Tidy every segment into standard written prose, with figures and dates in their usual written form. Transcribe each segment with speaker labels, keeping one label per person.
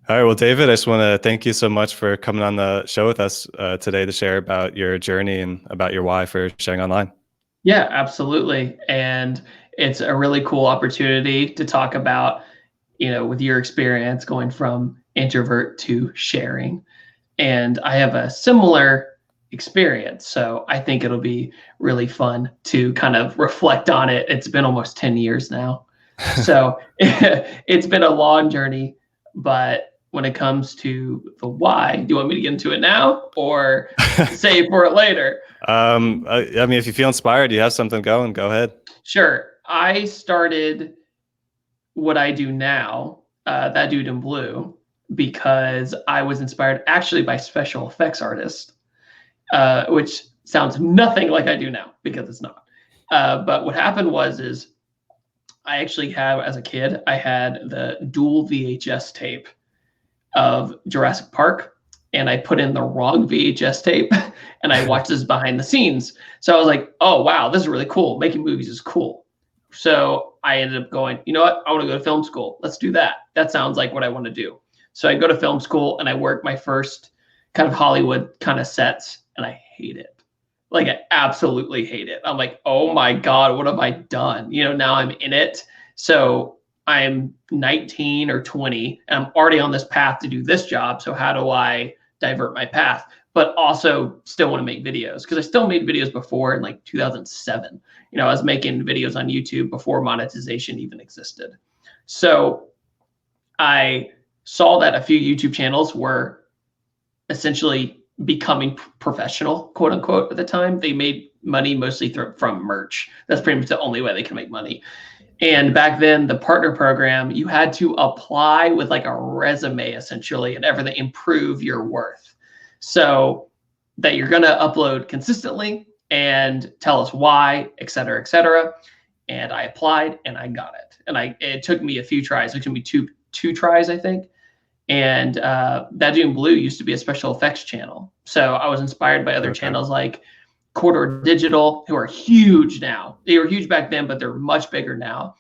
Speaker 1: All right. Well, David, I just want to thank you so much for coming on the show with us today to share about your journey and about your why for sharing online.
Speaker 2: Yeah, absolutely. And it's a really cool opportunity to talk about, with your experience going from introvert to sharing. And I have a similar experience. So I think it'll be really fun to kind of reflect on it. It's been almost 10 years now. So it's been a long journey. But when it comes to the why, do you want me to get into it now or save for it later?
Speaker 1: I mean, if you feel inspired, you have something going, go ahead.
Speaker 2: Sure. I started what I do now, That Dude in Blue, because I was inspired actually by special effects artists, which sounds nothing like I do now because it's not. But what happened is I actually have, as a kid, I had the dual VHS tape of Jurassic Park, and I put in the wrong VHS tape, and I watched this behind the scenes. So I was like, oh wow, this is really cool. Making movies is cool. So I ended up going, you know what? I want to go to film school. Let's do that. That sounds like what I want to do. So I go to film school and I work my first kind of Hollywood kind of sets, and I hate it. Like I absolutely hate it. I'm like, oh my God, what have I done? Now I'm in it. So I'm 19 or 20 and I'm already on this path to do this job. So how do I divert my path? But also still want to make videos, because I still made videos before in like 2007. I was making videos on YouTube before monetization even existed. So I saw that a few YouTube channels were essentially becoming professional, quote unquote, at the time. They made money mostly from merch. That's pretty much the only way they can make money. And back then, the partner program, you had to apply with like a resume essentially and everything, improve your worth. So that you're going to upload consistently and tell us why, et cetera, et cetera. And I applied and I got it. And it took me a few tries. It took me two tries, I think. And ThatDudeinBlue used to be a special effects channel. So I was inspired by other channels like Corridor Digital, who are huge now. They were huge back then, but they're much bigger now.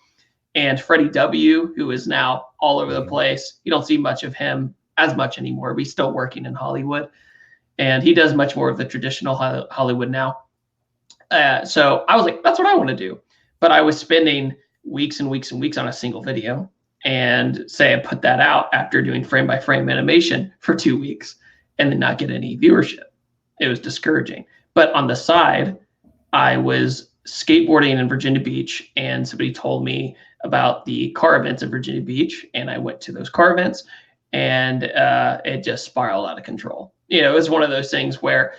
Speaker 2: And Freddie W., who is now all over the place. You don't see much of him as much anymore, but he's still working in Hollywood. And he does much more of the traditional Hollywood now. So I was like, that's what I want to do. But I was spending weeks and weeks and weeks on a single video. And say I put that out after doing frame by frame animation for 2 weeks and then not get any viewership. It was discouraging. But on the side, I was skateboarding in Virginia Beach, and somebody told me about the car events in Virginia Beach, and I went to those car events, and it just spiraled out of control. It was one of those things where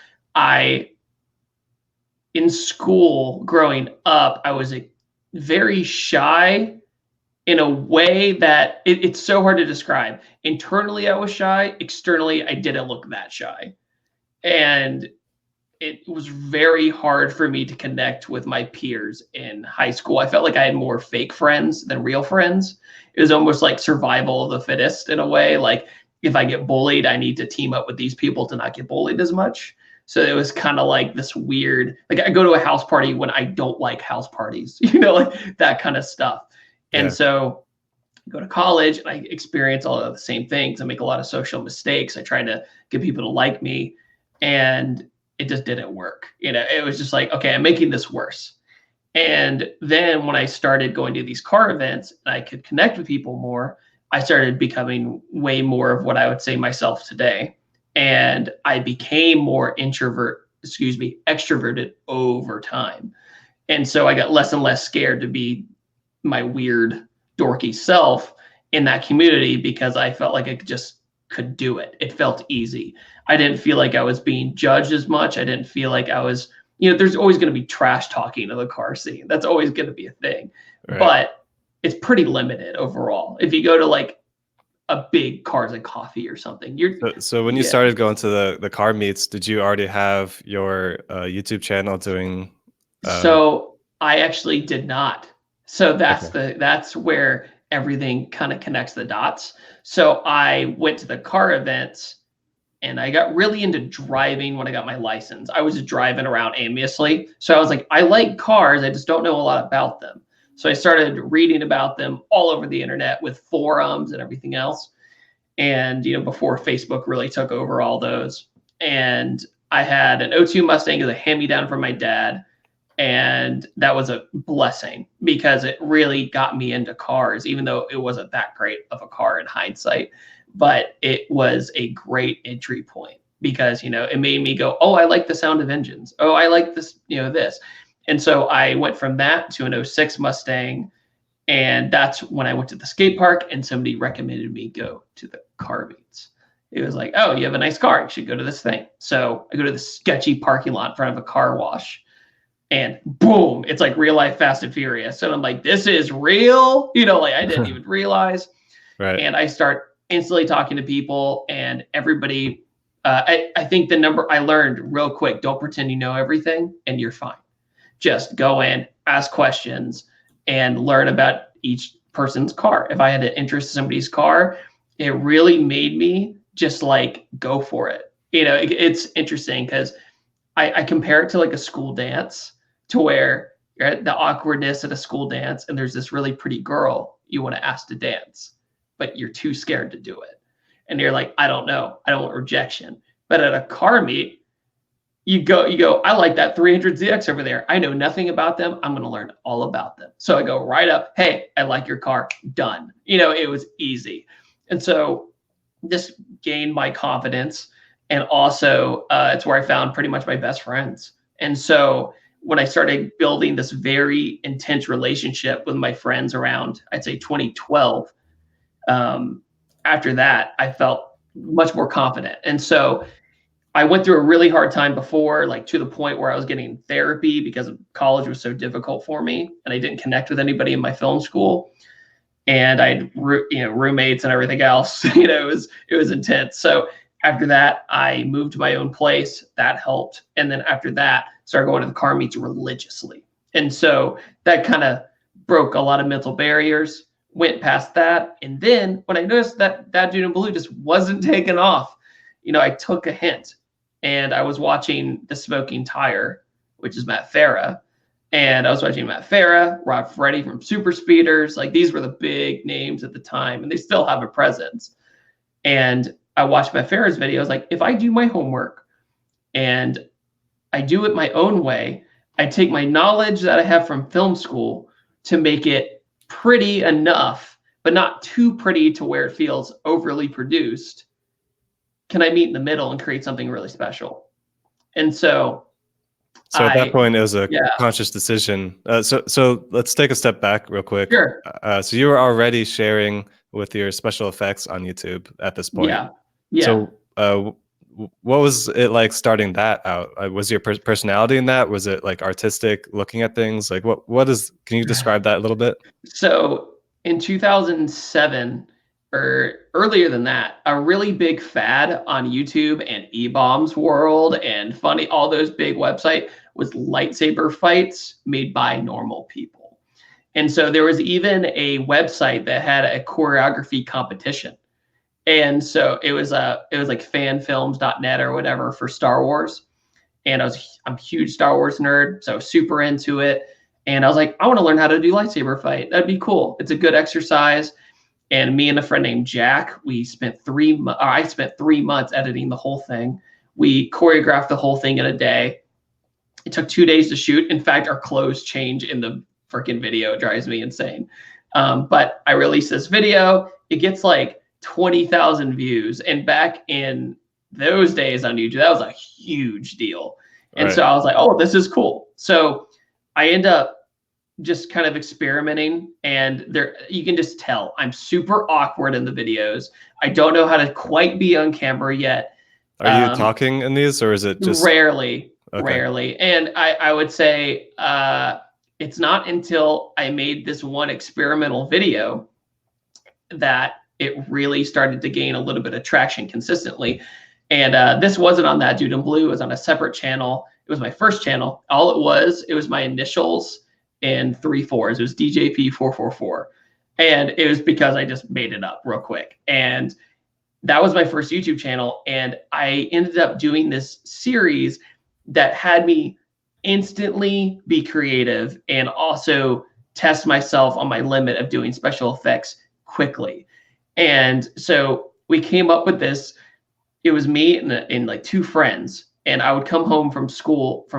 Speaker 2: in school growing up, I was very shy in a way that it's so hard to describe. Internally, I was shy. Externally, I didn't look that shy. And it was very hard for me to connect with my peers in high school. I felt like I had more fake friends than real friends. It was almost like survival of the fittest in a way. Like if I get bullied, I need to team up with these people to not get bullied as much. So it was kind of like this weird, like I go to a house party when I don't like house parties, like that kind of stuff. And so I go to college and I experience all of the same things. I make a lot of social mistakes. I try to get people to like me, and it just didn't work. It was just like, okay, I'm making this worse. And then when I started going to these car events and I could connect with people more, I started becoming way more of what I would say myself today. And I became more extroverted over time. And so I got less and less scared to be my weird dorky self in that community, because I felt like I could do it. It felt easy. I didn't feel like I was being judged as much. I didn't feel like I was, there's always going to be trash talking in the car scene. That's always going to be a thing. Right. But it's pretty limited overall. If you go to like a big Cars and Coffee or something,
Speaker 1: so when you started going to the car meets, did you already have your YouTube channel doing?
Speaker 2: So I actually did not. So that's where everything kind of connects the dots. So I went to the car events and I got really into driving when I got my license. I was just driving around aimlessly. So I was like, I like cars, I just don't know a lot about them. So I started reading about them all over the internet with forums and everything else. and before Facebook really took over all those. And I had an '02 Mustang as a hand-me-down from my dad, and that was a blessing because it really got me into cars, even though it wasn't that great of a car in hindsight. But it was a great entry point because it made me go, oh, I like the sound of engines. Oh, I like this, this. And so I went from that to an '06 Mustang. And that's when I went to the skate park and somebody recommended me go to the car meets. It was like, oh, you have a nice car. You should go to this thing. So I go to the sketchy parking lot in front of a car wash, and boom, it's like real life Fast and Furious. And I'm like, this is real. Like I didn't even realize.
Speaker 1: Right.
Speaker 2: And I start instantly talking to people, and everybody, I think the number I learned real quick, don't pretend you know everything and you're fine. Just go in, ask questions, and learn about each person's car. If I had an interest in somebody's car, it really made me just like go for it. It's interesting because I compare it to like a school dance, to where you're at the awkwardness at a school dance and there's this really pretty girl you want to ask to dance, but you're too scared to do it. And you're like, I don't know. I don't want rejection. But at a car meet, you go, I like that 300ZX over there. I know nothing about them. I'm going to learn all about them. So I go right up. Hey, I like your car. Done. It was easy. And so this gained my confidence. And also it's where I found pretty much my best friends. And so when I started building this very intense relationship with my friends around, I'd say 2012, after that, I felt much more confident. And so I went through a really hard time before, like to the point where I was getting therapy because college was so difficult for me, and I didn't connect with anybody in my film school, and I had roommates and everything else. It was intense. So after that, I moved to my own place. That helped, and then after that, started going to the car meets religiously, and so that kind of broke a lot of mental barriers. Went past that, and then when I noticed that Dude in Blue just wasn't taking off, I took a hint. And I was watching The Smoking Tire, which is Matt Farah. And I was watching Matt Farah, Rob Freddy from Super Speeders. Like, these were the big names at the time, and they still have a presence. And I watched Matt Farah's videos. Like, if I do my homework and I do it my own way, I take my knowledge that I have from film school to make it pretty enough, but not too pretty to where it feels overly produced. Can I meet in the middle and create something really special? And so
Speaker 1: at that point, it was a conscious decision. So let's take a step back real quick.
Speaker 2: Sure.
Speaker 1: So you were already sharing with your special effects on YouTube at this point.
Speaker 2: Yeah.
Speaker 1: So what was it like starting that out? Was your personality in that? Was it like artistic, looking at things? Like can you describe that a little bit?
Speaker 2: So in 2007, or earlier than that, a really big fad on YouTube and eBaum's World and Funny, all those big websites, was lightsaber fights made by normal people. And so there was even a website that had a choreography competition. And so it was like fanfilms.net or whatever for Star Wars. And I'm a huge Star Wars nerd, so super into it. And I was like, I want to learn how to do lightsaber fight. That'd be cool. It's a good exercise. And me and a friend named Jack, I spent 3 months editing the whole thing. We choreographed the whole thing in a day. It took 2 days to shoot. In fact, our clothes change in the freaking video. It drives me insane. But I released this video. It gets like 20,000 views. And back in those days on YouTube, that was a huge deal. And so I was like, oh, this is cool. So I end up just kind of experimenting, and there you can just tell I'm super awkward in the videos. I don't know how to quite be on camera yet.
Speaker 1: Are you talking in these, or is it just
Speaker 2: rarely? And I would say it's not until I made this one experimental video that it really started to gain a little bit of traction consistently. And this wasn't on That Dude in Blue. It was on a separate channel. It was my first channel. All it was my initials and 3 4s. It was DJP 444. And it was because I just made it up real quick. And that was my first YouTube channel. And I ended up doing this series that had me instantly be creative and also test myself on my limit of doing special effects quickly. And so we came up with this. It was me and like two friends, and I would come home from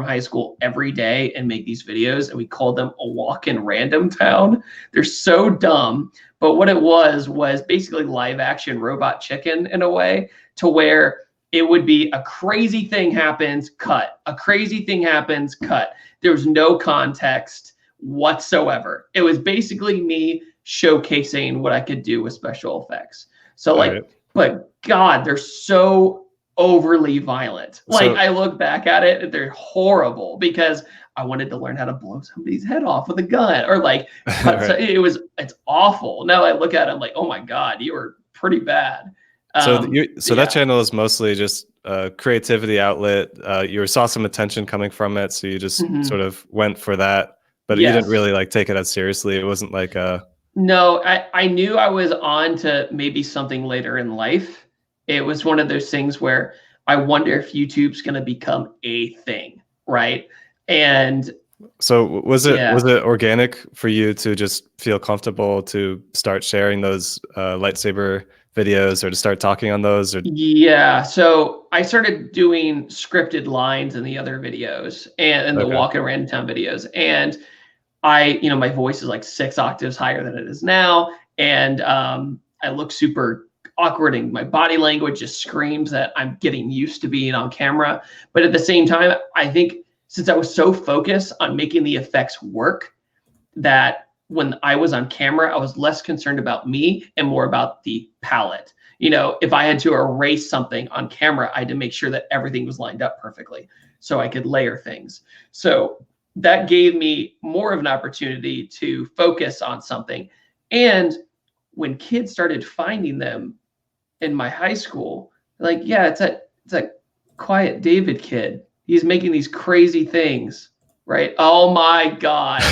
Speaker 2: high school every day and make these videos, and we called them a walk in random town. They're so dumb, but what it was basically live action Robot Chicken in a way, to where it would be a crazy thing happens, cut. A crazy thing happens, cut. There was no context whatsoever. It was basically me showcasing what I could do with special effects. So like,
Speaker 1: right.
Speaker 2: but God, they're so overly violent. Like, I look back at it, they're horrible because I wanted to learn how to blow somebody's head off with a gun, or like,
Speaker 1: Right.
Speaker 2: it's awful. Now I look at it, I'm like, oh my God, you were pretty bad.
Speaker 1: So that
Speaker 2: Yeah.
Speaker 1: channel is mostly just a creativity outlet. You saw some attention coming from it, so you just
Speaker 2: Mhm.
Speaker 1: sort of went for that, but you didn't
Speaker 2: Yes.
Speaker 1: really like take it as seriously. It wasn't like
Speaker 2: No, I knew I was on to maybe something later in life. It was one of those things where I wonder if YouTube's going to become a thing, right? And
Speaker 1: So was it
Speaker 2: yeah,
Speaker 1: organic for you to just feel comfortable to start sharing those lightsaber videos, or to start talking on those, or
Speaker 2: yeah. So I started doing scripted lines in the other videos and the
Speaker 1: okay,
Speaker 2: walk around town videos. And my voice is like 6 octaves higher than it is now. And I look super awkward, and my body language just screams that I'm getting used to being on camera. But at the same time, I think since I was so focused on making the effects work, that when I was on camera, I was less concerned about me and more about the palette. If I had to erase something on camera, I had to make sure that everything was lined up perfectly so I could layer things. So that gave me more of an opportunity to focus on something. And when kids started finding them in my high school, like, yeah, it's a quiet David kid. He's making these crazy things, right? Oh my God.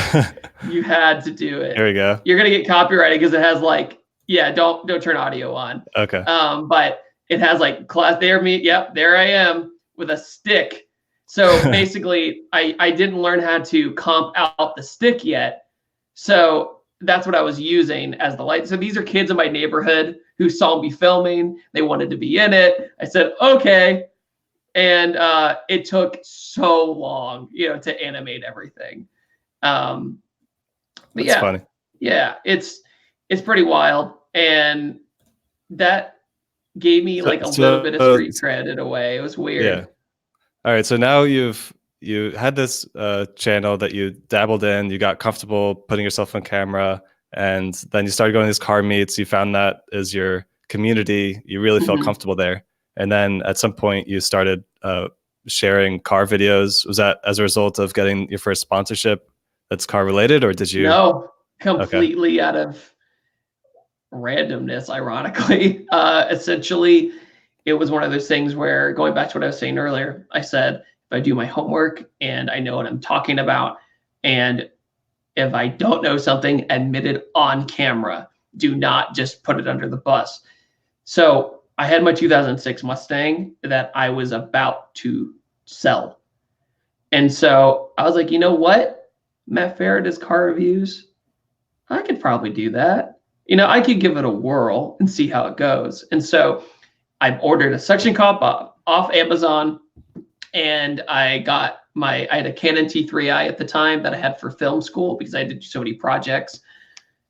Speaker 2: You had to do it.
Speaker 1: here we go.
Speaker 2: You're gonna get copyrighted because it has like, yeah, don't turn audio on.
Speaker 1: Okay.
Speaker 2: But it has like class there me. Yep, there I am with a stick. So basically, I didn't learn how to comp out the stick yet. So that's what I was using as the light. So these are kids in my neighborhood who saw me filming. They wanted to be in it. I said, okay. And it took so long, to animate everything. But
Speaker 1: That's
Speaker 2: yeah,
Speaker 1: funny.
Speaker 2: yeah, it's pretty wild, and that gave me like a little bit of street cred in a way. It was weird.
Speaker 1: Yeah. All right. So now you had this channel that you dabbled in. You got comfortable putting yourself on camera, and then you started going to these car meets. You found that as your community. You really felt
Speaker 2: Mhm.
Speaker 1: comfortable there. And then at some point, you started sharing car videos. Was that as a result of getting your first sponsorship that's car related, or did you?
Speaker 2: No,
Speaker 1: Okay.
Speaker 2: completely out of randomness, ironically. Essentially, it was one of those things where, going back to what I was saying earlier, I said, if I do my homework and I know what I'm talking about, and if I don't know something, admit it on camera. Do not just put it under the bus. So I had my 2006 Mustang that I was about to sell. And so I was like, you know what? Matt Farah does car reviews. I could probably do that. I could give it a whirl and see how it goes. And so I ordered a suction cup off Amazon, and I had a Canon T3i at the time that I had for film school because I did so many projects,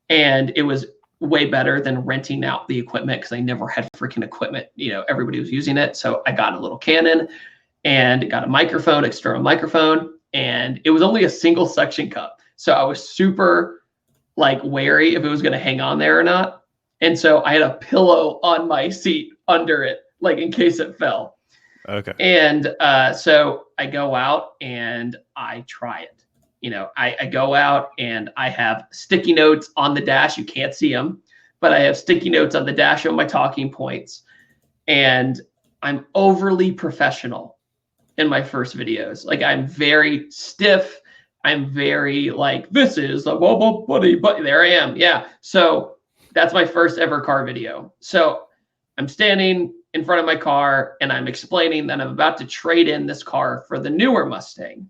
Speaker 2: and it was way better than renting out the equipment because I never had freaking equipment. Everybody was using it. So I got a little Canon and got a microphone, external microphone, and it was only a single suction cup. So I was super like wary if it was going to hang on there or not. And so I had a pillow on my seat under it, like in case it fell.
Speaker 1: Okay.
Speaker 2: And so I go out and I try it. I go out and I have sticky notes on the dash. You can't see them, but I have sticky notes on the dash of my talking points. And I'm overly professional in my first videos. Like, I'm very stiff. I'm very like, this is a buddy, but there I am. Yeah. So that's my first ever car video. So I'm standing in front of my car and I'm explaining that I'm about to trade in this car for the newer Mustang.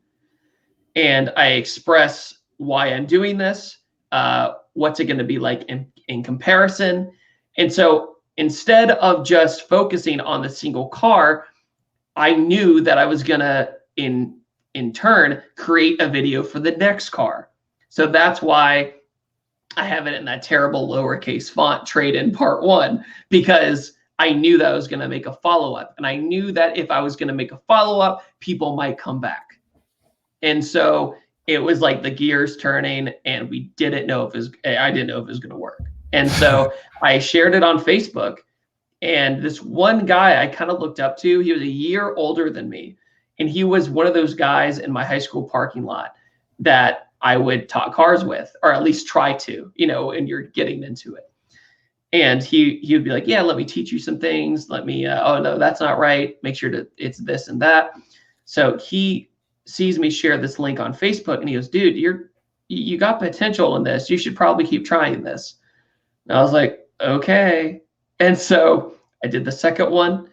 Speaker 2: And I express why I'm doing this, what's it going to be like in comparison. And so instead of just focusing on the single car, I knew that I was gonna in turn create a video for the next car. So that's why I have it in that terrible lowercase font, trade-in part 1, because I knew that I was going to make a follow-up. And I knew that if I was going to make a follow-up, people might come back. And so it was like the gears turning, and we didn't know if it was, I didn't know if it was going to work. And so I shared it on Facebook. And this one guy I kind of looked up to, he was a year older than me. And he was one of those guys in my high school parking lot that I would talk cars with, or at least try to, you know, and you're getting into it. And he would be like, yeah, let me teach you some things. Let me, oh no, that's not right. Make sure that it's this and that. So he sees me share this link on Facebook, and he goes, dude, you got potential in this. You should probably keep trying this. And I was like, okay. And so I did the second one.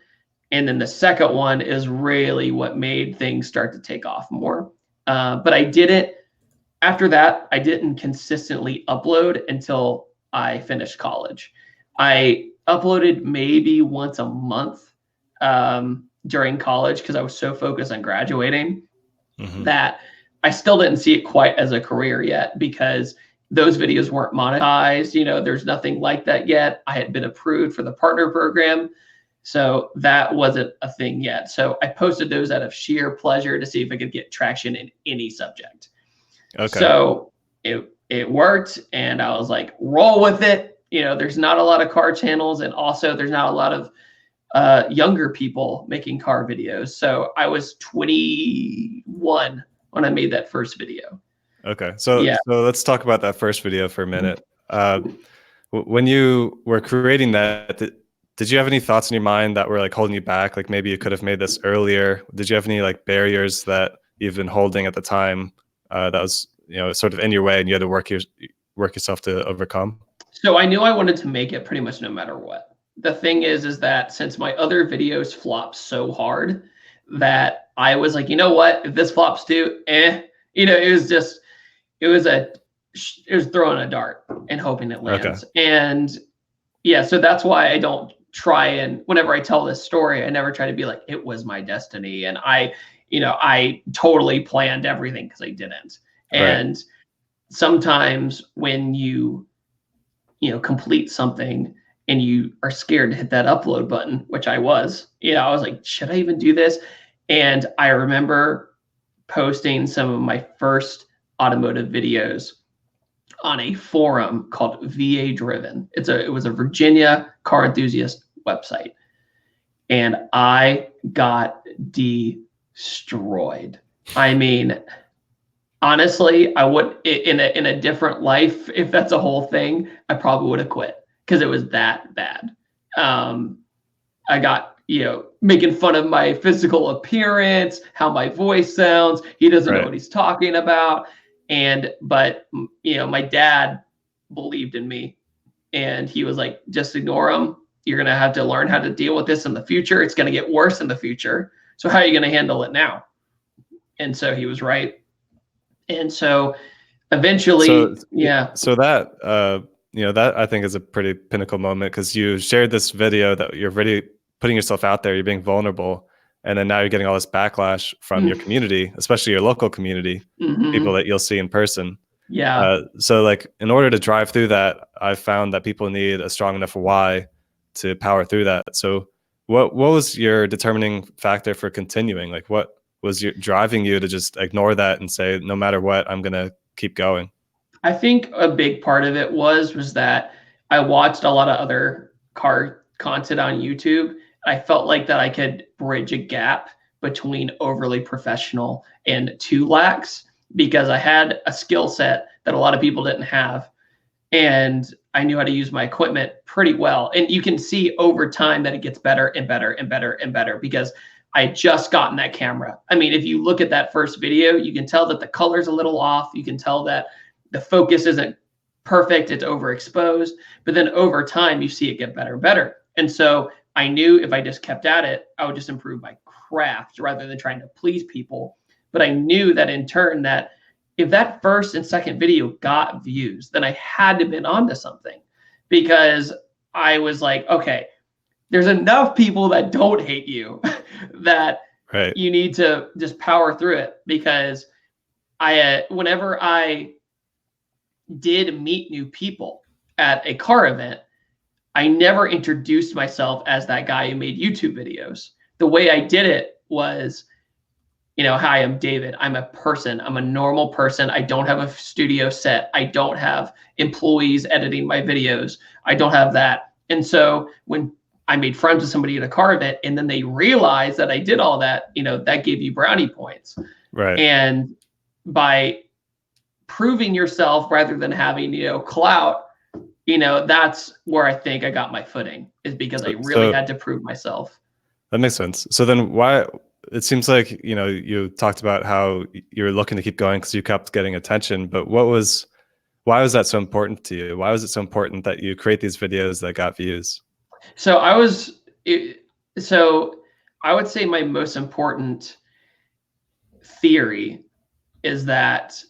Speaker 2: And then the second one is really what made things start to take off more. But I didn't, after that, I didn't consistently upload until I finished college. I uploaded maybe once a month during college because I was so focused on graduating that I still didn't see it quite as a career yet, because those videos weren't monetized. You know, there's nothing like that yet. I had been approved for the partner program, so that wasn't a thing yet. So I posted those out of sheer pleasure to see if I could get traction in any subject. Okay. So it worked, and I was like, roll with it. You know, there's not a lot of car channels, and also there's not a lot of younger people making car videos. So I was 21 when I made that first video.
Speaker 1: Okay, so yeah. So let's talk about that first video for a minute. When you were creating that, did you have any thoughts in your mind that were like holding you back? Like maybe you could have made this earlier. Did you have any like barriers that you've been holding at the time that was, you know, sort of in your way, and you had to work yourself to overcome?
Speaker 2: So I knew I wanted to make it pretty much no matter what. The thing is that since my other videos flopped so hard, that I was like, you know what, if this flops too, you know, it was throwing a dart and hoping it lands. Okay. And yeah, so that's why I don't try, and whenever I tell this story, I never try to be like, it was my destiny and I totally planned everything, because I didn't. Right. And sometimes when you complete something and you are scared to hit that upload button, which I was, I was like, should I even do this? And I remember posting some of my first automotive videos on a forum called VA Driven. It was a Virginia car enthusiast website. And I got destroyed. I mean, honestly, I would, in a different life, if that's a whole thing, I probably would have quit, because it was that bad. I got, making fun of my physical appearance, how my voice sounds. He doesn't know what he's talking about. But my dad believed in me, and he was like, just ignore him. You're going to have to learn how to deal with this in the future. It's going to get worse in the future. So how are you going to handle it now? And so he was right. And so eventually, So
Speaker 1: that, that I think is a pretty pinnacle moment, because you shared this video that you're really putting yourself out there, you're being vulnerable. And then now you're getting all this backlash from your community, especially your local community, people that you'll see in person.
Speaker 2: Yeah.
Speaker 1: So like, in order to drive through that, I've found that people need a strong enough why to power through that. So what was your determining factor for continuing? Like, what was driving you to just ignore that and say, no matter what, I'm going to keep going?
Speaker 2: I think a big part of it was that I watched a lot of other car content on YouTube. I felt like that I could bridge a gap between overly professional and too lax, because I had a skill set that a lot of people didn't have. And I knew how to use my equipment pretty well. And you can see over time that it gets better and better and better and better, because I had just gotten that camera. I mean, if you look at that first video, you can tell that the color's a little off. You can tell that the focus isn't perfect. It's overexposed. But then over time, you see it get better and better. And so I knew if I just kept at it, I would just improve my craft rather than trying to please people. But I knew that in turn, that if that first and second video got views, then I had to have been onto something, because I was like, okay, there's enough people that don't hate you that
Speaker 1: Right.
Speaker 2: you need to just power through it. Because whenever I did meet new people at a car event, I never introduced myself as that guy who made YouTube videos. The way I did it was, hi, I'm David. I'm a person. I'm a normal person. I don't have a studio set. I don't have employees editing my videos. I don't have that. And so when I made friends with somebody at a car event and then they realized that I did all that, that gave you brownie points.
Speaker 1: Right.
Speaker 2: And by proving yourself rather than having, clout, that's where I think I got my footing, is because I really had to prove myself.
Speaker 1: That makes sense. So then why, it seems like, you talked about how you were looking to keep going because you kept getting attention, but why was that so important to you? Why was it so important that you create these videos that got views?
Speaker 2: So I would say my most important theory is that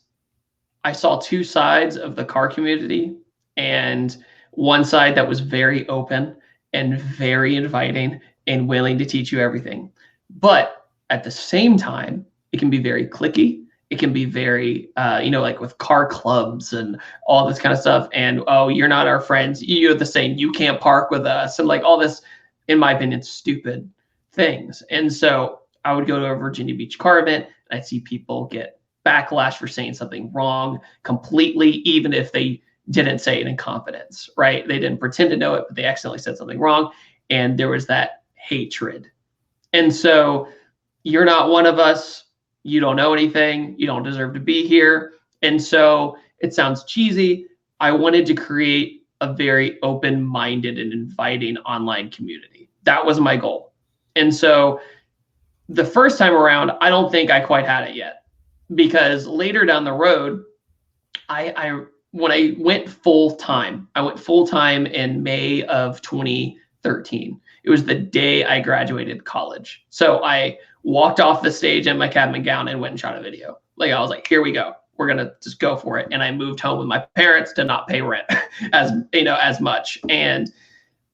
Speaker 2: I saw two sides of the car community, and one side that was very open and very inviting and willing to teach you everything. But at the same time, it can be very cliquey. It can be very, like with car clubs and all this kind of stuff. And, oh, you're not our friends. You're the same. You can't park with us. And like all this, in my opinion, stupid things. And so I would go to a Virginia Beach car event and I'd see people get backlash for saying something wrong completely, even if they didn't say it in confidence, right? They didn't pretend to know it, but they accidentally said something wrong. And there was that hatred. And so you're not one of us. You don't know anything. You don't deserve to be here. And so it sounds cheesy. I wanted to create a very open-minded and inviting online community. That was my goal. And so the first time around, I don't think I quite had it yet, because later down the road, when I went full time in May of 2013. It was the day I graduated college. So I walked off the stage in my cap and gown and went and shot a video. Like I was like, here we go. We're gonna just go for it. And I moved home with my parents to not pay rent as much. And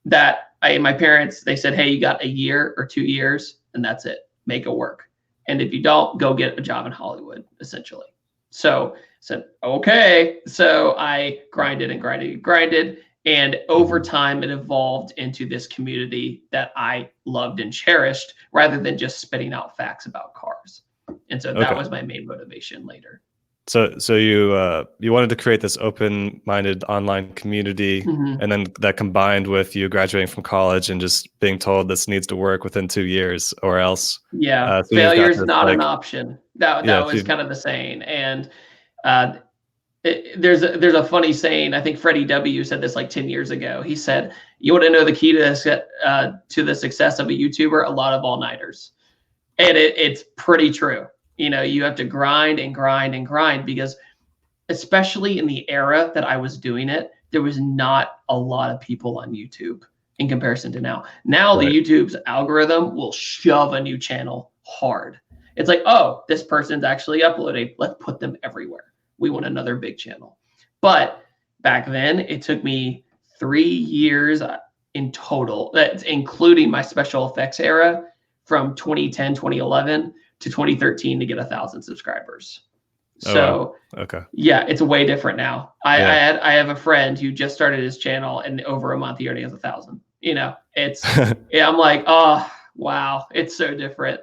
Speaker 2: my parents, they said, hey, you got a year or 2 years and that's it. Make it work. And if you don't, go get a job in Hollywood, essentially. So I said, okay. So I grinded and grinded and grinded. And over time, it evolved into this community that I loved and cherished, rather than just spitting out facts about cars. And so that was my main motivation later.
Speaker 1: So you wanted to create this open-minded online community, and then that combined with you graduating from college and just being told this needs to work within 2 years or else.
Speaker 2: Yeah,
Speaker 1: so
Speaker 2: failure is not an option. That was kind of the saying. And there's a funny saying. I think Freddie W. said this like 10 years ago. He said, you want to know the key to the success of a YouTuber? A lot of all-nighters. And it's pretty true. You have to grind and grind and grind, because especially in the era that I was doing it, there was not a lot of people on YouTube in comparison to now. Now the YouTube's algorithm will shove a new channel hard. It's like, oh, this person's actually uploading. Let's put them everywhere. We want another big channel. But back then, it took me 3 years in total, that's including my special effects era, from 2010, 2011 to 2013 to get 1,000 subscribers. So yeah, it's way different now. I have a friend who just started his channel, and over a month he already has 1,000. It's I'm like, oh wow, it's so different.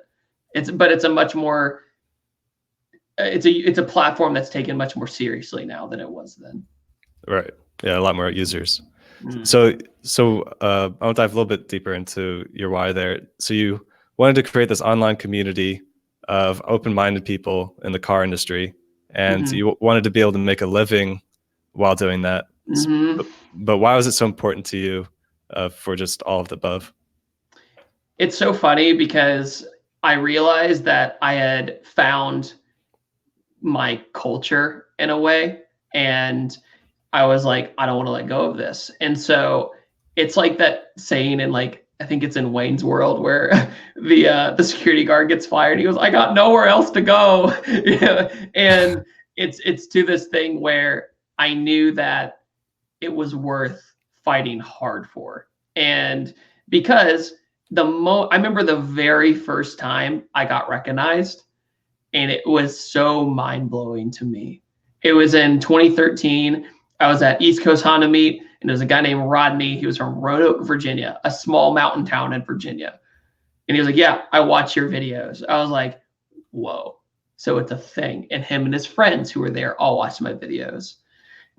Speaker 2: But it's a much more, it's a platform that's taken much more seriously now than it was then. Right.
Speaker 1: Yeah, a lot more users. So I want to dive a little bit deeper into your why there. So you wanted to create this online community of open-minded people in the car industry, and you wanted to be able to make a living while doing that. But why was it so important to you for just all of the above?
Speaker 2: It's so funny, because I realized that I had found my culture in a way, and I was like, I don't want to let go of this. And so it's like that saying in, like, I think it's in Wayne's World, where the security guard gets fired. He goes, I got nowhere else to go. And it's to this thing where I knew that it was worth fighting hard for. And because I remember the very first time I got recognized, and it was so mind-blowing to me. It was in 2013. I was at East Coast Honda Meet, and there was a guy named Rodney. He was from Roanoke, Virginia, a small mountain town in Virginia. And he was like, yeah, I watch your videos. I was like, whoa. So it's a thing. And him and his friends who were there all watched my videos.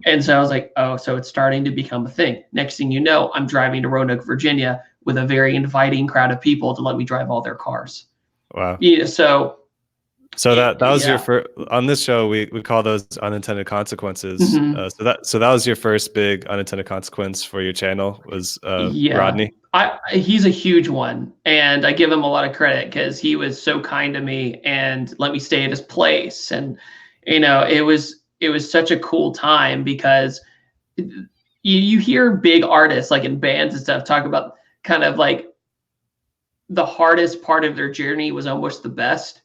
Speaker 2: And so I was like, oh, so it's starting to become a thing. Next thing you know, I'm driving to Roanoke, Virginia with a very inviting crowd of people to let me drive all their cars.
Speaker 1: Wow.
Speaker 2: Yeah,
Speaker 1: so that was your first on this show. We call those unintended consequences. So that was your first big unintended consequence for your channel was Rodney.
Speaker 2: He's a huge one, and I give him a lot of credit because he was so kind to me and let me stay at his place, and it was such a cool time because you hear big artists like in bands and stuff talk about kind of like the hardest part of their journey was almost the best,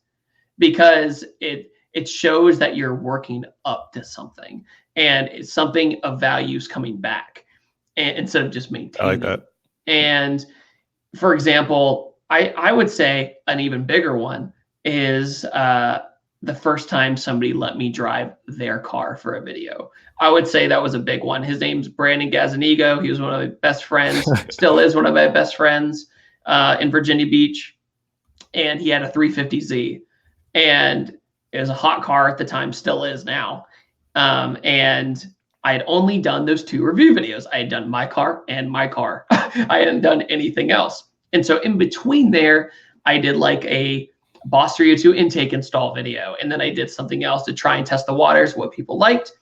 Speaker 2: because it shows that you're working up to something and it's something of values coming back, and instead of just maintaining.
Speaker 1: I like that.
Speaker 2: And for example, I would say an even bigger one is the first time somebody let me drive their car for a video. I would say that was a big one. His name's Brandon Gazzanigo. He was one of my best friends, still is one of my best friends in Virginia Beach. And he had a 350Z. And it was a hot car at the time, still is now. And I had only done those 2 review videos. I had done my car and my car. I hadn't done anything else. And so in between there, I did like a Boss 302 intake install video. And then I did something else to try and test the waters, what people liked.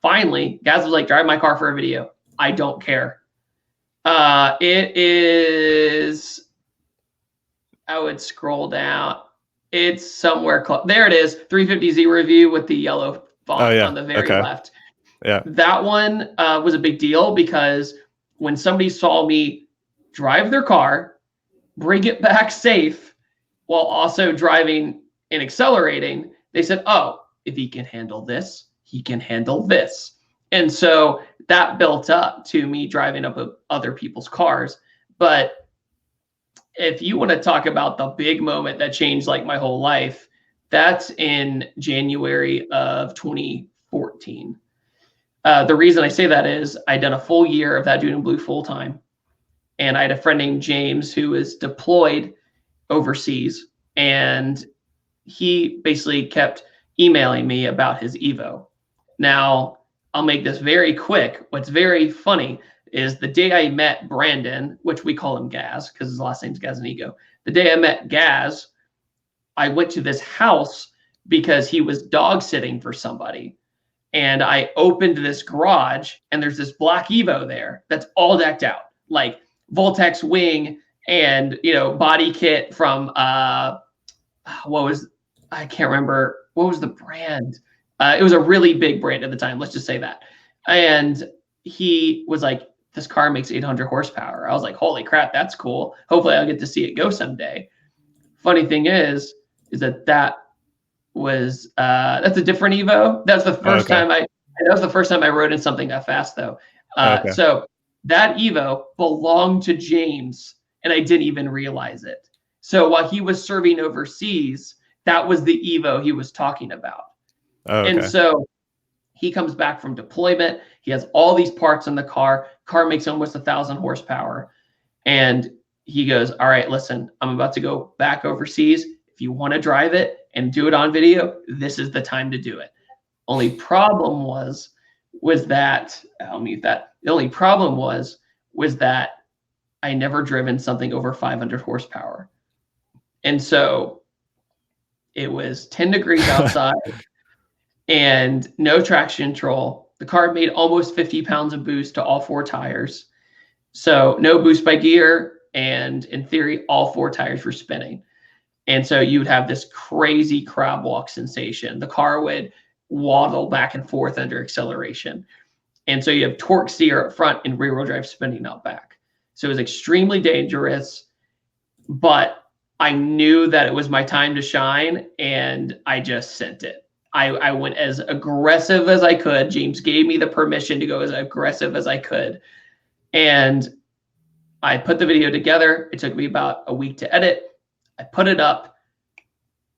Speaker 2: Finally, Gaz was like, drive my car for a video. I don't care. It is, I would scroll down. It's somewhere close. There it is, 350Z review with the yellow font on the very left.
Speaker 1: Yeah.
Speaker 2: That one was a big deal because when somebody saw me drive their car, bring it back safe, while also driving and accelerating, they said, oh, if he can handle this, he can handle this. And so that built up to me driving up other people's cars. But if you want to talk about the big moment that changed like my whole life, that's in January of 2014. The reason I say that is I'd done a full year of ThatDudeinBlue full time. And I had a friend named James who was deployed overseas, and he basically kept emailing me about his Evo. Now, I'll make this very quick. What's very funny is the day I met Brandon, which we call him Gaz because his last name's Gazzanigo. The day I met Gaz, I went to this house because he was dog sitting for somebody. And I opened this garage and there's this black Evo there that's all decked out, like Voltex wing and, body kit from, I can't remember, what was the brand? It was a really big brand at the time. Let's just say that. And he was like, this car makes 800 horsepower. I was like, holy crap, that's cool. Hopefully I'll get to see it go someday. Funny thing is that was, that's a different Evo. That's the first time I rode in something that fast though. So that Evo belonged to James and I didn't even realize it. So while he was serving overseas, that was the Evo he was talking about. And so he comes back from deployment. He has all these parts in the car. Car makes almost 1,000 horsepower. And he goes, all right, listen, I'm about to go back overseas. If you want to drive it and do it on video, this is the time to do it. Only problem was that, I'll mute that. The only problem was that I never driven something over 500 horsepower. And so it was 10 degrees outside and no traction control. The car made almost 50 pounds of boost to all 4 tires. So no boost by gear. And in theory, all 4 tires were spinning. And so you would have this crazy crab walk sensation. The car would waddle back and forth under acceleration. And so you have torque steer up front and rear wheel drive spinning out back. So it was extremely dangerous, but I knew that it was my time to shine and I just sent it. I went as aggressive as I could. James gave me the permission to go as aggressive as I could. And I put the video together. It took me about a week to edit. I put it up.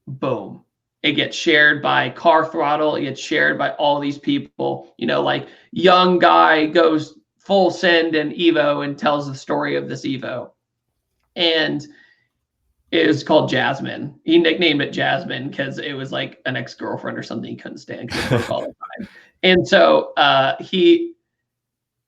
Speaker 2: Boom. It gets shared by Car Throttle. It gets shared by all these people. You know, like young guy goes full send in Evo and tells the story of this Evo. And it was called Jasmine. He nicknamed it Jasmine because it was like an ex-girlfriend or something he couldn't stand because it broke all the time. And so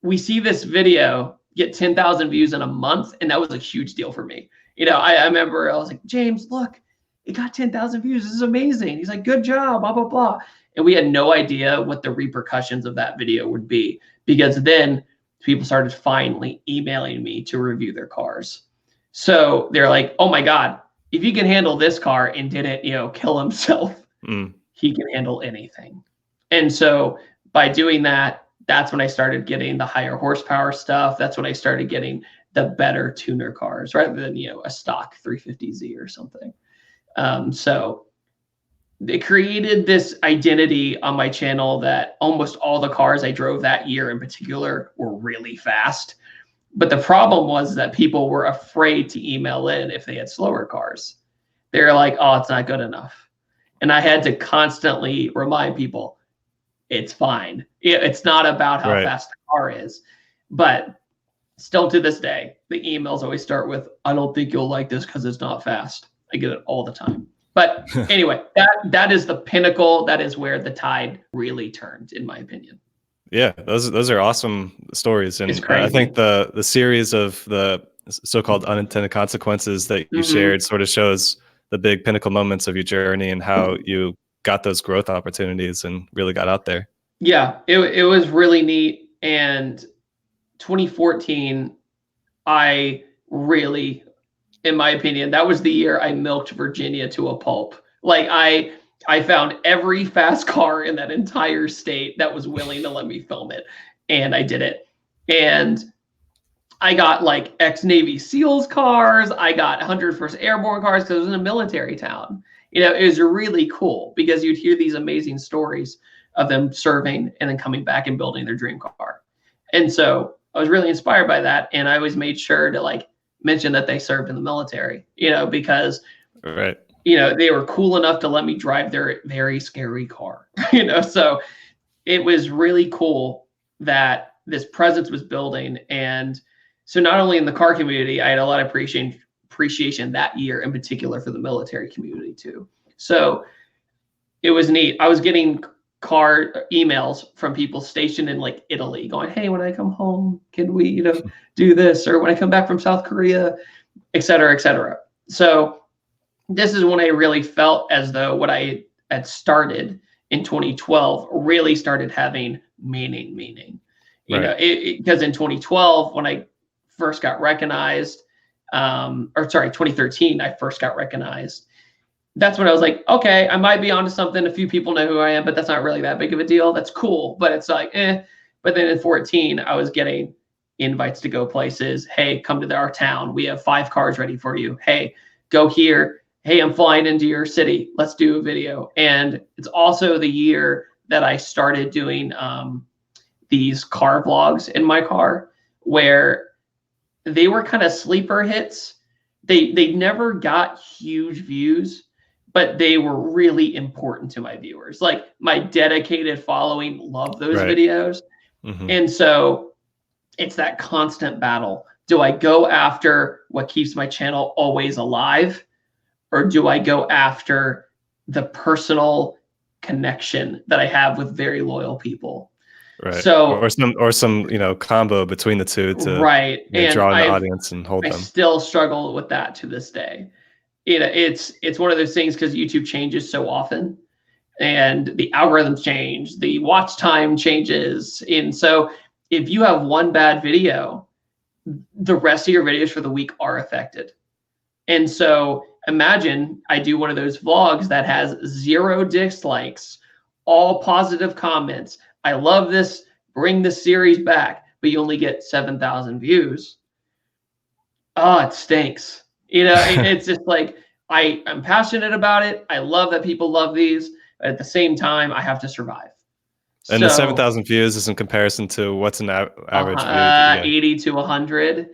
Speaker 2: we see this video get 10,000 views in a month, and that was a huge deal for me. You know, I remember I was like, James, look, it got 10,000 views. This is amazing. He's like, good job, blah, blah, blah. And we had no idea what the repercussions of that video would be, because then people started finally emailing me to review their cars. So they're like, oh my God, if he can handle this car and didn't, you know, kill himself, he can handle anything. And so by doing that, that's when I started getting the higher horsepower stuff. That's when I started getting the better tuner cars rather than, you know, a stock 350Z or something. So it created this identity on my channel that almost all the cars I drove that year in particular were really fast. But the problem was that people were afraid to email in if they had slower cars. They're like, oh, it's not good enough. And I had to constantly remind people, it's fine. It's not about how fast the car is. But still to this day, the emails always start with, I don't think you'll like this because it's not fast. I get it all the time. But anyway, that is the pinnacle. That is where the tide really turned, in my opinion.
Speaker 1: Yeah, those are awesome stories. And I think the series of the so-called unintended consequences that you shared sort of shows the big pinnacle moments of your journey and how you got those growth opportunities and really got out there.
Speaker 2: Yeah, it was really neat. And 2014, I really, in my opinion, that was the year I milked Virginia to a pulp. Like I found every fast car in that entire state that was willing to let me film it. And I did it. And I got like ex-Navy SEALs cars. I got 101st Airborne cars because it was in a military town. You know, it was really cool because you'd hear these amazing stories of them serving and then coming back and building their dream car. And so I was really inspired by that. And I always made sure to like mention that they served in the military, you know, because you know, they were cool enough to let me drive their very scary car, you know? So it was really cool that this presence was building. And so not only in the car community, I had a lot of appreciation that year in particular for the military community too. So it was neat. I was getting car emails from people stationed in like Italy going, hey, when I come home, can we, you know, do this? Or when I come back from South Korea, et cetera, et cetera. So this is when I really felt as though what I had started in 2012 really started having meaning. You know, because in 2012, when I first got recognized, 2013, I first got recognized. That's when I was like, okay, I might be onto something. A few people know who I am, but that's not really that big of a deal. That's cool, but it's like, eh. But then in 14, I was getting invites to go places. Hey, come to our town. We have 5 cars ready for you. Hey, go here. Hey, I'm flying into your city. Let's do a video. And it's also the year that I started doing these car vlogs in my car, where they were kind of sleeper hits. They never got huge views, but they were really important to my viewers. Like my dedicated following loved those videos. And so it's that constant battle. Do I go after what keeps my channel always alive? Or do I go after the personal connection that I have with very loyal people? So
Speaker 1: or some you know combo between the two to draw an audience and hold them. I
Speaker 2: still struggle with that to this day. You know, it's one of those things because YouTube changes so often, and the algorithms change, the watch time changes, and so if you have one bad video, the rest of your videos for the week are affected. And so imagine I do one of those vlogs that has 0 dislikes, all positive comments. I love this, bring this series back, but you only get 7,000 views. Oh, it stinks. You know, it's just like, I'm passionate about it. I love that people love these, but at the same time, I have to survive.
Speaker 1: And so, the 7,000 views is in comparison to what's an average view?
Speaker 2: 80 to 100.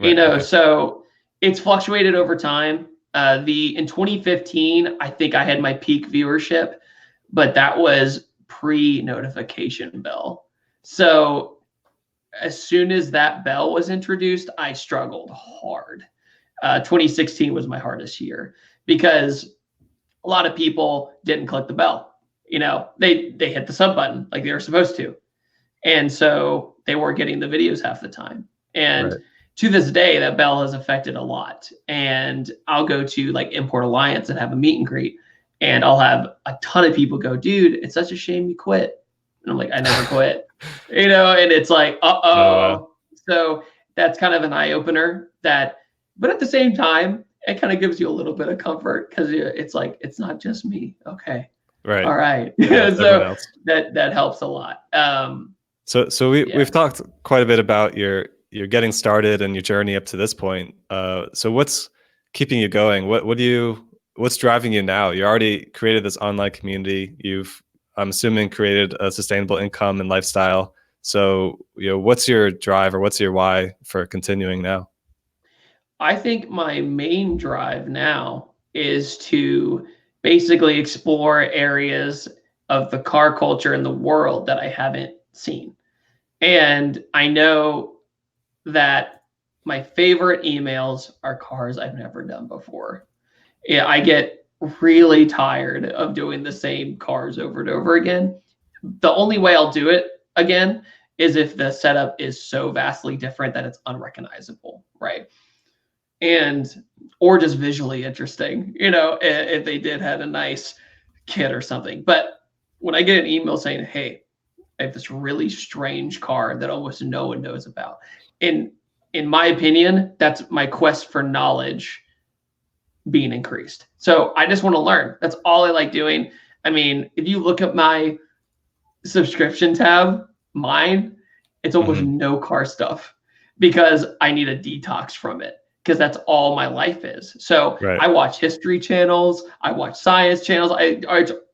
Speaker 2: You
Speaker 1: Right.
Speaker 2: know,
Speaker 1: Okay.
Speaker 2: so it's fluctuated over time. In 2015, I think I had my peak viewership, but that was pre-notification bell. So as soon as that bell was introduced, I struggled hard. 2016 was my hardest year because a lot of people didn't click the bell. You know, they hit the sub button like they were supposed to, and so they weren't getting the videos half the time. And
Speaker 1: Right.
Speaker 2: to this day, that bell has affected a lot. And I'll go to like Import Alliance and have a meet and greet, and I'll have a ton of people go, "Dude, it's such a shame you quit." And I'm like, "I never quit," you know. And it's like,
Speaker 1: Oh wow.
Speaker 2: so that's kind of an eye opener. But at the same time, it kind of gives you a little bit of comfort because it's like it's not just me. Okay,
Speaker 1: Right.
Speaker 2: all right.
Speaker 1: Yeah, it's everyone
Speaker 2: So
Speaker 1: else.
Speaker 2: that helps a lot.
Speaker 1: So
Speaker 2: Yeah.
Speaker 1: we've talked quite a bit about your getting started and your journey up to this point. So what's keeping you going? What's driving you now? You already created this online community. You've, I'm assuming, created a sustainable income and lifestyle. So, what's your drive or what's your why for continuing now?
Speaker 2: I think my main drive now is to basically explore areas of the car culture in the world that I haven't seen. And I know that my favorite emails are cars I've never done before. Yeah, I get really tired of doing the same cars over and over again. The only way I'll do it again is if the setup is so vastly different that it's unrecognizable, right? And or just visually interesting, you know, if they did had a nice kit or something. But when I get an email saying, "Hey, I have this really strange car that almost no one knows about," in in my opinion, that's my quest for knowledge being increased. So I just want to learn. That's all I like doing. I mean, if you look at my subscription tab, mine, it's almost
Speaker 1: Hmm.
Speaker 2: no car stuff because I need a detox from it because that's all my life is. So
Speaker 1: Right.
Speaker 2: I watch history channels, I watch science channels. I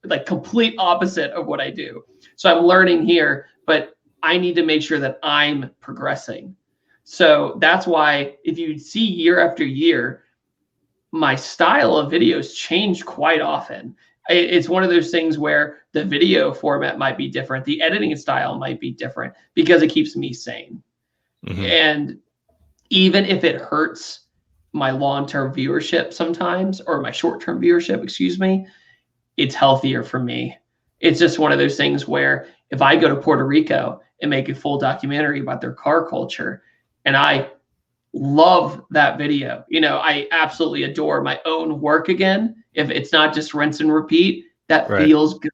Speaker 2: like complete opposite of what I do. So I'm learning here, but I need to make sure that I'm progressing. So that's why if you see year after year, my style of videos change quite often. It's one of those things where the video format might be different, the editing style might be different because it keeps me sane.
Speaker 1: Hmm.
Speaker 2: And even if it hurts my long-term viewership sometimes, or my short-term viewership, excuse me, it's healthier for me. It's just one of those things where if I go to Puerto Rico and make a full documentary about their car culture, and I love that video. You know, I absolutely adore my own work again. If it's not just rinse and repeat, that
Speaker 1: Right.
Speaker 2: feels good.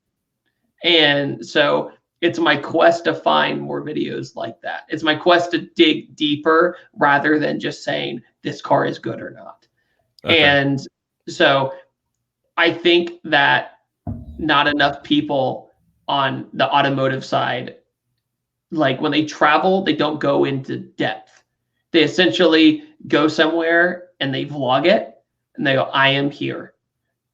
Speaker 2: And so it's my quest to find more videos like that. It's my quest to dig deeper rather than just saying this car is good or not.
Speaker 1: Okay.
Speaker 2: And so I think that not enough people on the automotive side, like when they travel, they don't go into depth. They essentially go somewhere and they vlog it and they go, "I am here."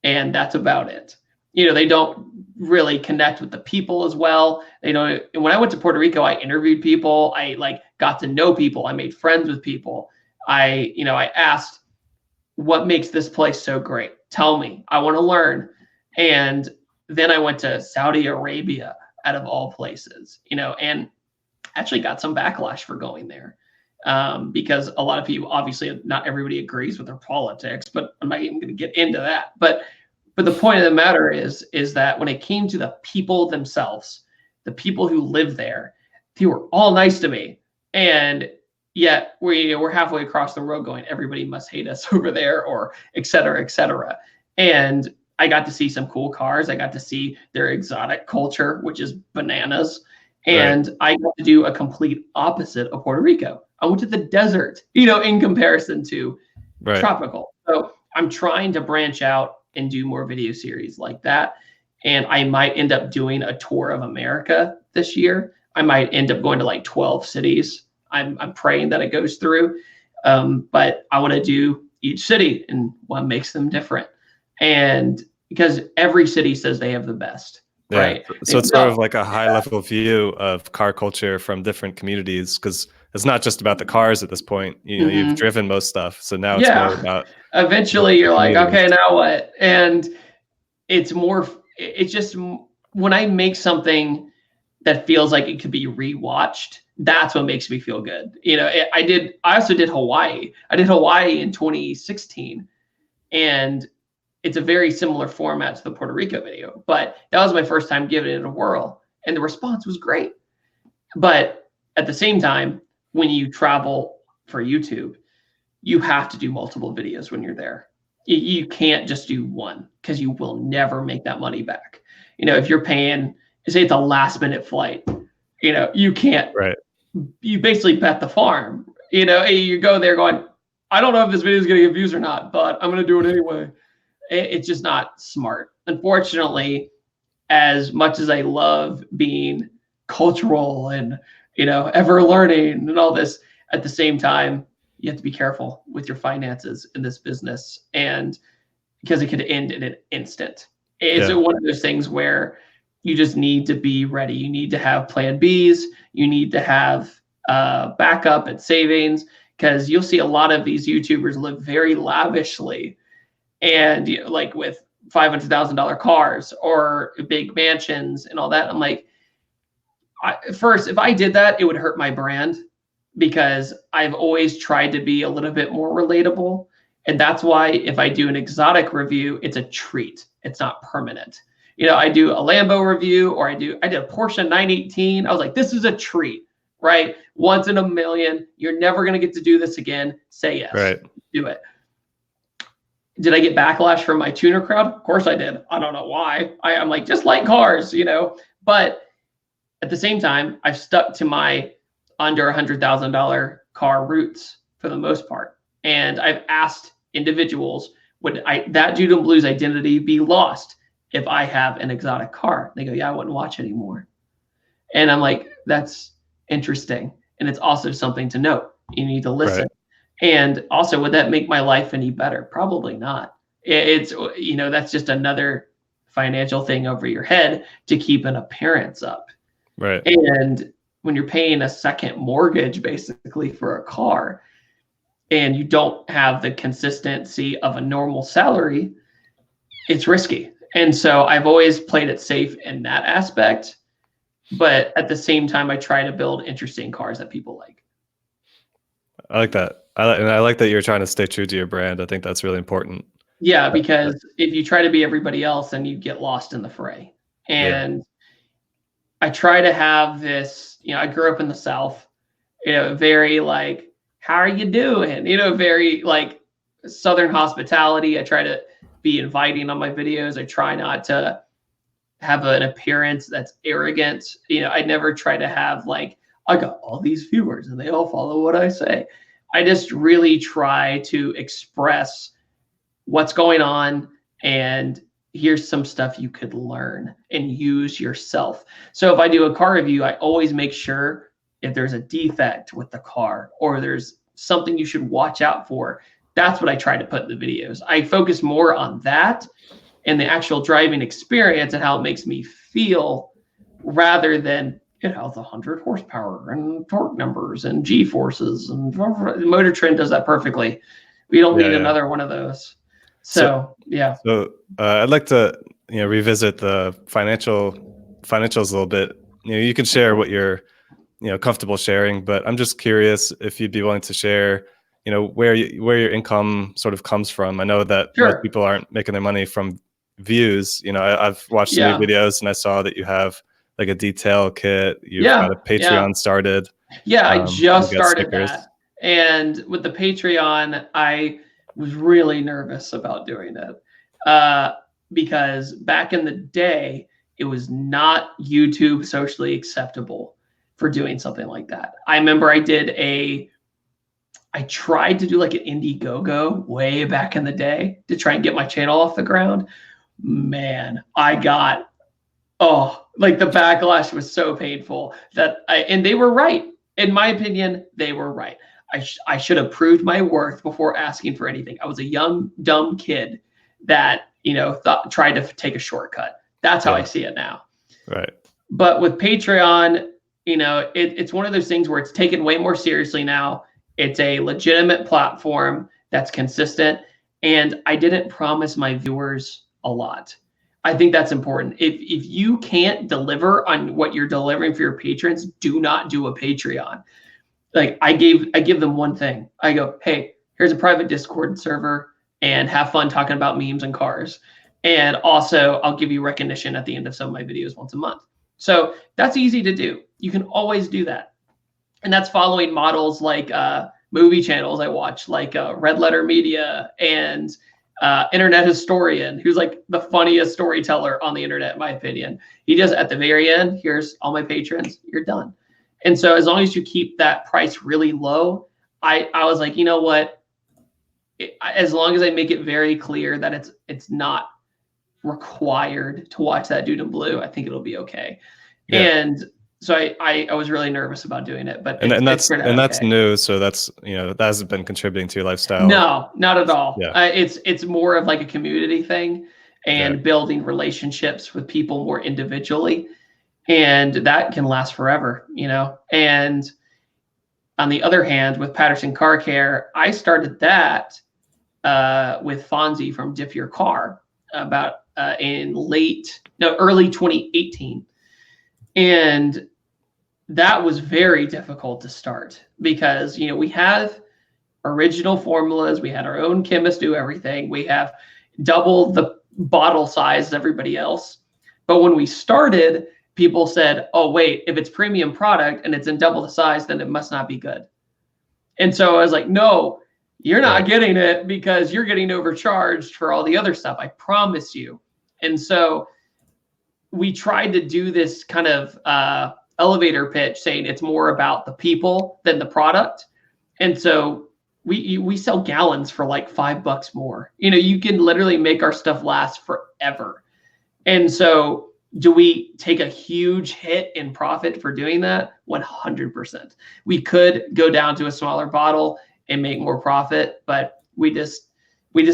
Speaker 2: And that's about it. You know, they don't really connect with the people as well. They don't. When I went to Puerto Rico, I interviewed people. I like got to know people. I made friends with people. I asked, "What makes this place so great? Tell me. I want to learn." And then I went to Saudi Arabia, out of all places, and actually got some backlash for going there, because a lot of people, obviously, not everybody agrees with their politics, but I'm not even going to get into that. But the point of the matter is that when it came to the people themselves, the people who live there, they were all nice to me, and yet we're halfway across the road going, everybody must hate us over there, or et cetera, et cetera. And I got to see some cool cars. I got to see their exotic culture, which is bananas.
Speaker 1: Right.
Speaker 2: And I got to do a complete opposite of Puerto Rico. I went to the desert, in comparison to
Speaker 1: Right.
Speaker 2: tropical. So I'm trying to branch out and do more video series like that. And I might end up doing a tour of America this year. I might end up going to like 12 cities. I'm praying that it goes through. But I want to do each city and what makes them different. And because every city says they have the best,
Speaker 1: Yeah.
Speaker 2: right?
Speaker 1: So it's sort
Speaker 2: No,
Speaker 1: of like a high level view of car culture from different communities. Because it's not just about the cars at this point. You know, you've driven most stuff, so now it's more
Speaker 2: Yeah.
Speaker 1: about
Speaker 2: Eventually
Speaker 1: the
Speaker 2: you're like,
Speaker 1: communities.
Speaker 2: okay, now what? And it's just when I make something that feels like it could be rewatched, that's what makes me feel good. You know, I also did Hawaii. I did Hawaii in 2016, and it's a very similar format to the Puerto Rico video, but that was my first time giving it a whirl, and the response was great. But at the same time, when you travel for YouTube, you have to do multiple videos when you're there. You can't just do one because you will never make that money back. You know, if you're paying, say it's a last minute flight, you know, you can't,
Speaker 1: Right.
Speaker 2: you basically bet the farm. You know, you go there going, I don't know if this video is going to get views or not, but I'm going to do it anyway. It's just not smart. Unfortunately, as much as I love being cultural and, you know, ever learning and all this, at the same time, you have to be careful with your finances in this business, and because it could end in an instant. It's one of those things where you just need to be ready. You need to have plan Bs. You need to have backup and savings, because you'll see a lot of these YouTubers live very lavishly, and you know, like with $500,000 cars or big mansions and all that. I'm like, first, if I did that, it would hurt my brand, because I've always tried to be a little bit more relatable. And that's why if I do an exotic review, it's a treat. It's not permanent. You know, I do a Lambo review, or I did a Porsche 918. I was like, this is a treat, right? Once in a million. You're never going to get to do this again. Say yes.
Speaker 1: Right.
Speaker 2: Do it. Did I get backlash from my tuner crowd? Of course I did. I don't know why. I'm like, just like cars, you know. But at the same time, I've stuck to my under $100,000 car roots for the most part. And I've asked individuals, would ThatDudeinBlue's identity be lost if I have an exotic car? They go, yeah, I wouldn't watch anymore. And I'm like, that's interesting. And it's also something to note. You need to listen.
Speaker 1: Right.
Speaker 2: And also, would that make my life any better? Probably not. It's, you know, that's just another financial thing over your head to keep an appearance up.
Speaker 1: Right.
Speaker 2: And when you're paying a second mortgage basically for a car, and you don't have the consistency of a normal salary, it's risky. And so I've always played it safe in that aspect. But at the same time, I try to build interesting cars that people like.
Speaker 1: I like that. I like that you're trying to stay true to your brand. I think that's really important.
Speaker 2: Yeah, because if you try to be everybody else, then you get lost in the fray. And I try to have this, you know, I grew up in the South, you know, very like, how are you doing? You know, very like Southern hospitality. I try to be inviting on my videos. I try not to have an appearance that's arrogant. You know, I never try to have like, I got all these viewers and they all follow what I say. I just really try to express what's going on, and here's some stuff you could learn and use yourself. So if I do a car review, I always make sure if there's a defect with the car or there's something you should watch out for, that's what I try to put in the videos. I focus more on that and the actual driving experience and how it makes me feel, rather than it has 100 horsepower and torque numbers and G forces, and Motor Trend does that perfectly. We don't need another one of those. So
Speaker 1: I'd like to, you know, revisit the financials a little bit. You know, you can share what you're, you know, comfortable sharing, but I'm just curious if you'd be willing to share, you know, where your income sort of comes from. I know that most people aren't making their money from views. You know, I've watched some of your videos and I saw that you have like a detail kit. You've got a Patreon started.
Speaker 2: Yeah, I just started that. And with the Patreon, I was really nervous about doing it because back in the day, it was not YouTube socially acceptable for doing something like that. I remember I tried to do like an Indiegogo way back in the day to try and get my channel off the ground. Man, I got, like the backlash was so painful and they were right. In my opinion, they were right. I should have proved my worth before asking for anything. I was a young, dumb kid that, you know, tried to take a shortcut. That's how I see it now.
Speaker 1: Right.
Speaker 2: But with Patreon, You know, it's one of those things where it's taken way more seriously now. It's a legitimate platform that's consistent. And I didn't promise my viewers a lot. I think that's important. If you can't deliver on what you're delivering for your patrons, do not do a Patreon. Like I give them one thing. I go, hey, here's a private Discord server and have fun talking about memes and cars. And also I'll give you recognition at the end of some of my videos once a month. So that's easy to do. You can always do that. And that's following models like movie channels I watch, like Red Letter Media and Internet Historian, who's like the funniest storyteller on the internet, in my opinion. He just at the very end, here's all my patrons, you're done. And so as long as you keep that price really low, I was like, you know what? As long as I make it very clear that it's not required to watch That Dude in Blue, I think it'll be okay. Yeah. And so I was really nervous about doing it, but
Speaker 1: that's new. So that's, you know, that hasn't been contributing to your lifestyle.
Speaker 2: No, not at all.
Speaker 1: Yeah.
Speaker 2: It's more of like a community thing and building relationships with people more individually. And that can last forever, you know? And on the other hand, with Paterson Car Care, I started that with Fonzie from Diff Your Car about in early 2018. And that was very difficult to start because, you know, we have original formulas. We had our own chemist do everything. We have double the bottle size as everybody else. But when we started, people said, oh, wait, if it's premium product and it's in double the size, then it must not be good. And so I was like, no, you're not getting it because you're getting overcharged for all the other stuff. I promise you. And so we tried to do this kind of elevator pitch saying it's more about the people than the product. And so we sell gallons for like $5 more. You know, you can literally make our stuff last forever. And so do we take a huge hit in profit for doing that? 100%. We could go down to a smaller bottle and make more profit, but we just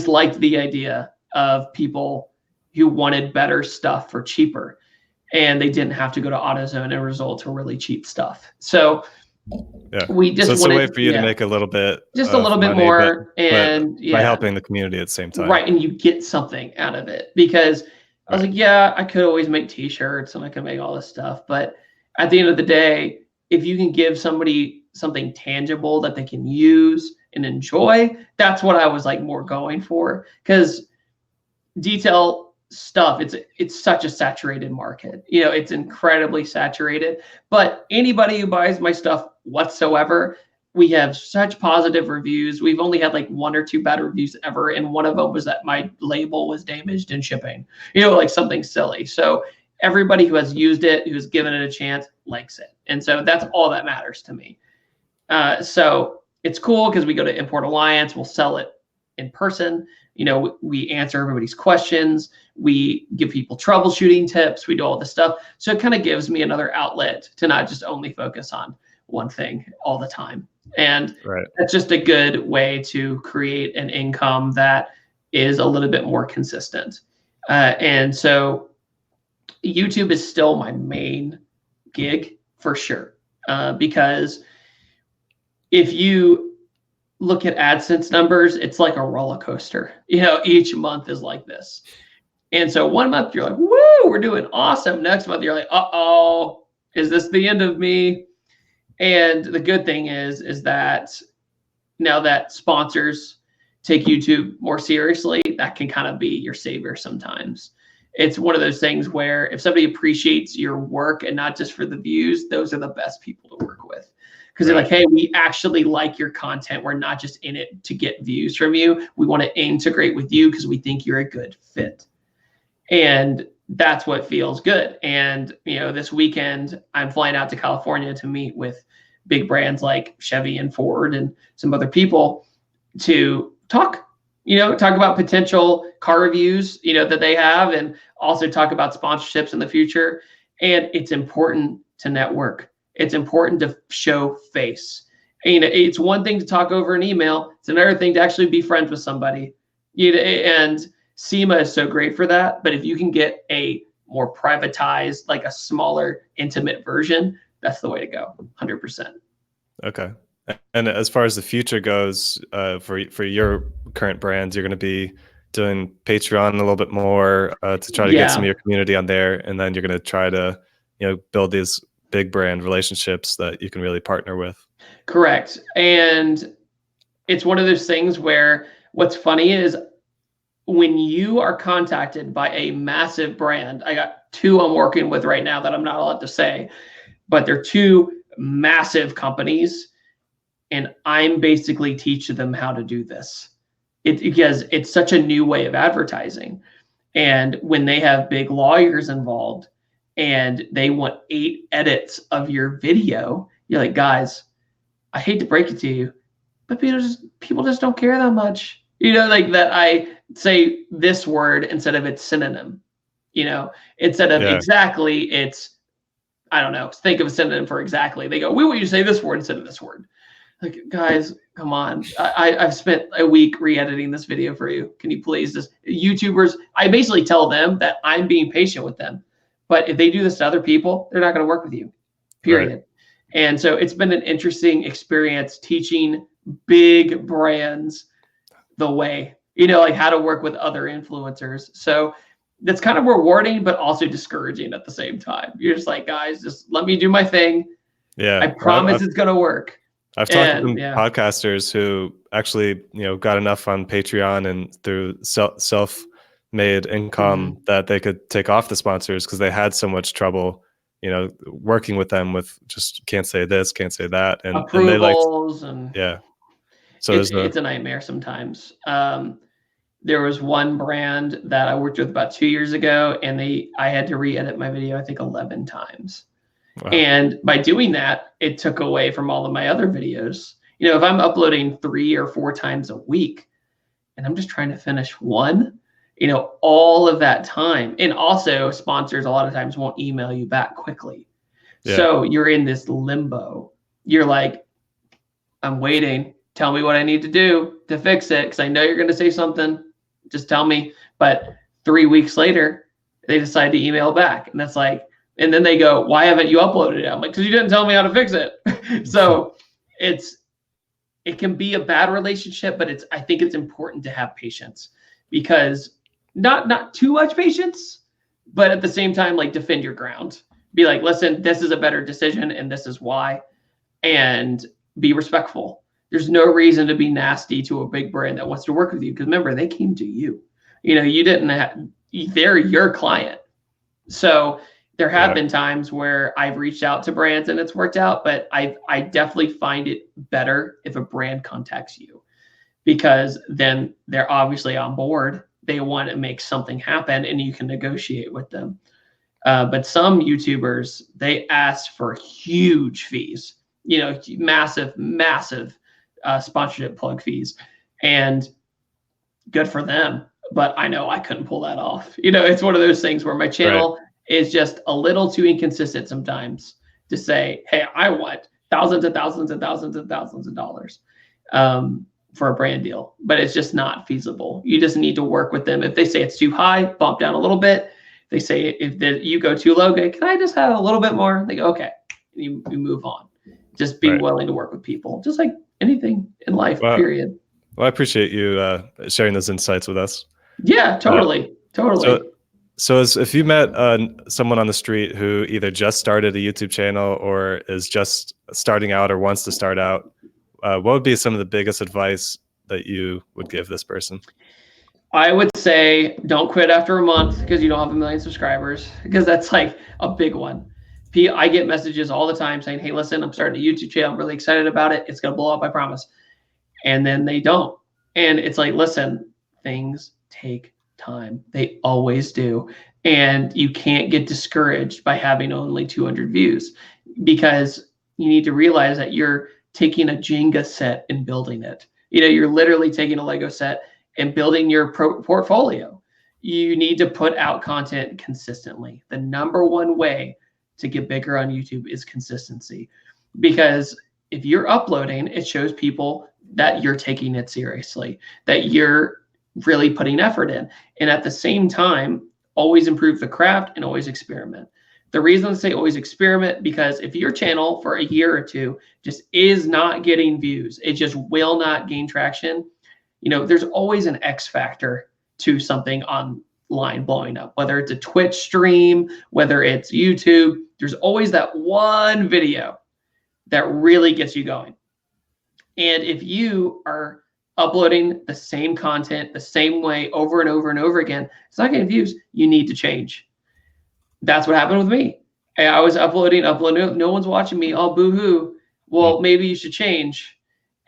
Speaker 2: liked the idea of people who wanted better stuff for cheaper, and they didn't have to go to AutoZone and result to really cheap stuff. So we just
Speaker 1: it's a way for you to make a little bit,
Speaker 2: just a little bit more, and
Speaker 1: by helping the community at the same time.
Speaker 2: Right, and you get something out of it because I was like, yeah, I could always make t-shirts and I can make all this stuff. But at the end of the day, if you can give somebody something tangible that they can use and enjoy, that's what I was like more going for. Because detail stuff, it's such a saturated market. You know, it's incredibly saturated. But anybody who buys my stuff whatsoever, we have such positive reviews. We've only had like 1 or 2 bad reviews ever. And one of them was that my label was damaged in shipping, you know, like something silly. So everybody who has used it, who's given it a chance, likes it. And so that's all that matters to me. So it's cool because we go to Import Alliance, we'll sell it in person. You know, we answer everybody's questions. We give people troubleshooting tips. We do all this stuff. So it kind of gives me another outlet to not just only focus on one thing all the time. And that's just a good way to create an income that is a little bit more consistent. And so YouTube is still my main gig for sure. Because if you look at AdSense numbers, it's like a roller coaster. You know, each month is like this. And so one month you're like, woo, we're doing awesome. Next month you're like, uh-oh, is this the end of me? And the good thing is that now that sponsors take YouTube more seriously, that can kind of be your savior sometimes. It's one of those things where if somebody appreciates your work and not just for the views, those are the best people to work with. Because they're like, hey, we actually like your content. We're not just in it to get views from you. We want to integrate with you because we think you're a good fit. And that's what feels good. And, you know, this weekend, I'm flying out to California to meet with big brands like Chevy and Ford and some other people to talk about potential car reviews, you know, that they have, and also talk about sponsorships in the future. And it's important to network. It's important to show face. And, you know, it's one thing to talk over an email. It's another thing to actually be friends with somebody. You know, and SEMA is so great for that. But if you can get a more privatized, like a smaller, intimate version, that's the way to go. 100%.
Speaker 1: Okay. And as far as the future goes, for your current brands, you're going to be doing Patreon a little bit more to try to get some of
Speaker 2: Yeah,
Speaker 1: your community on there, and then you're going to try to, build these big brand relationships that you can really partner with.
Speaker 2: correct. And it's one of those things where what's funny is when you are contacted by a massive brand, I got two I'm working with right now that I'm not allowed to say, but they're two massive companies, and I'm basically teaching them how to do this. Because it's such a new way of advertising. And when they have big lawyers involved and they want 8 edits of your video, you're like, guys, I hate to break it to you, but people just don't care that much. Like that I say this word instead of its synonym. Instead of
Speaker 1: Yeah.
Speaker 2: exactly, it's, I don't know, think of a synonym for exactly. They go, we want you to say this word instead of this word. Like, guys, come on. I've spent a week re-editing this video for you. Can you please just, YouTubers, I basically tell them that I'm being patient with them. But if they do this to other people, they're not going to work with you, period.
Speaker 1: Right.
Speaker 2: And so it's been an interesting experience teaching big brands the way, like how to work with other influencers. So that's kind of rewarding, but also discouraging at the same time. You're just like, guys, just let me do my thing.
Speaker 1: Yeah.
Speaker 2: I promise it's going to work.
Speaker 1: I've talked to some
Speaker 2: yeah.
Speaker 1: podcasters who actually, got enough on Patreon and through self-made income that they could take off the sponsors because they had so much trouble, working with them with just can't say this, can't say that, and
Speaker 2: approvals
Speaker 1: and yeah. So
Speaker 2: it's a nightmare sometimes. There was one brand that I worked with about 2 years ago, and I had to re-edit my video, I think 11 times. Wow. And by doing that, it took away from all of my other videos. If I'm uploading 3 or 4 times a week and I'm just trying to finish one, all of that time. And also sponsors a lot of times won't email you back quickly. Yeah. So you're in this limbo. You're like, I'm waiting. Tell me what I need to do to fix it. Cause I know you're going to say something. Just tell me. But 3 weeks later, they decide to email back. And that's like, and then they go, why haven't you uploaded it? I'm like, because you didn't tell me how to fix it. So it can be a bad relationship, but I think it's important to have patience, because not too much patience, but at the same time, like, defend your ground. Be like, listen, this is a better decision and this is why, and be respectful. There's no reason to be nasty to a big brand that wants to work with you, because remember, they came to you. You didn't they're your client. So there have been times where I've reached out to brands and it's worked out, but I definitely find it better if a brand contacts you, because then they're obviously on board. They want to make something happen and you can negotiate with them. But some YouTubers, they ask for huge fees, massive sponsorship plug fees, and good for them. But I know I couldn't pull that off. It's one of those things where my channel is just a little too inconsistent sometimes to say, hey, I want thousands and thousands and thousands and thousands of dollars for a brand deal, but it's just not feasible. You just need to work with them. If they say it's too high, bump down a little bit. They say if you go too low, can I just have a little bit more? They go, okay, you move on. Just be willing to work with people, just like anything in life, period.
Speaker 1: Well, I appreciate you sharing those insights with us.
Speaker 2: Yeah, totally.
Speaker 1: So if you met someone on the street who either just started a YouTube channel or is just starting out or wants to start out, what would be some of the biggest advice that you would give this person?
Speaker 2: I would say don't quit after a month because you don't have 1 million subscribers, because that's like a big one. I get messages all the time saying, hey, listen, I'm starting a YouTube channel. I'm really excited about it. It's going to blow up, I promise. And then they don't. And it's like, listen, things take time. They always do. And you can't get discouraged by having only 200 views, because you need to realize that you're taking a Jenga set and building it. You're literally taking a Lego set and building your portfolio. You need to put out content consistently. The number one way to get bigger on YouTube is consistency, because if you're uploading, it shows people that you're taking it seriously, that you're really putting effort in. And at the same time, always improve the craft and always experiment. The reason I say always experiment, because if your channel for a year or two just is not getting views, it just will not gain traction, you know, there's always an X factor to something online blowing up, whether it's a Twitch stream, whether it's YouTube, there's always that one video that really gets you going. And if you are uploading the same content the same way over and over and over again, it's not getting views, you need to change. That's what happened with me. I was uploading, no one's watching me, oh, boo-hoo. Well, maybe you should change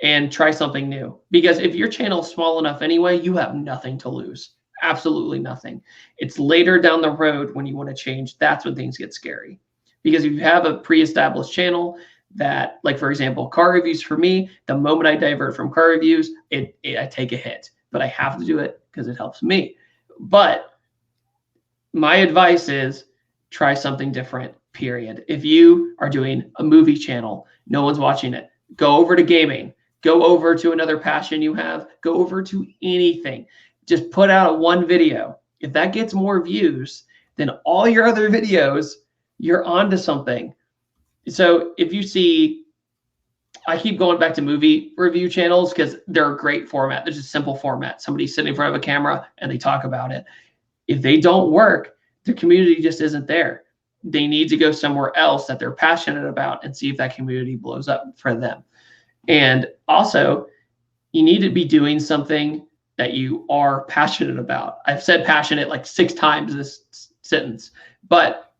Speaker 2: and try something new. Because if your channel is small enough anyway, you have nothing to lose. Absolutely nothing. It's later down the road when you want to change, that's when things get scary. Because if you have a pre-established channel that, like for example, car reviews for me, the moment I divert from car reviews, I take a hit. But I have to do it because it helps me. But my advice is try something different, period. If you are doing a movie channel, no one's watching it, go over to gaming, go over to another passion you have, go over to anything. Just put out one video. If that gets more views than all your other videos, you're onto something. So if you see, I keep going back to movie review channels because they're a great format. There's a simple format. Somebody's sitting in front of a camera and they talk about it. If they don't work, the community just isn't there. They need to go somewhere else that they're passionate about and see if that community blows up for them. And also, you need to be doing something that you are passionate about. I've said passionate like 6 times this sentence, but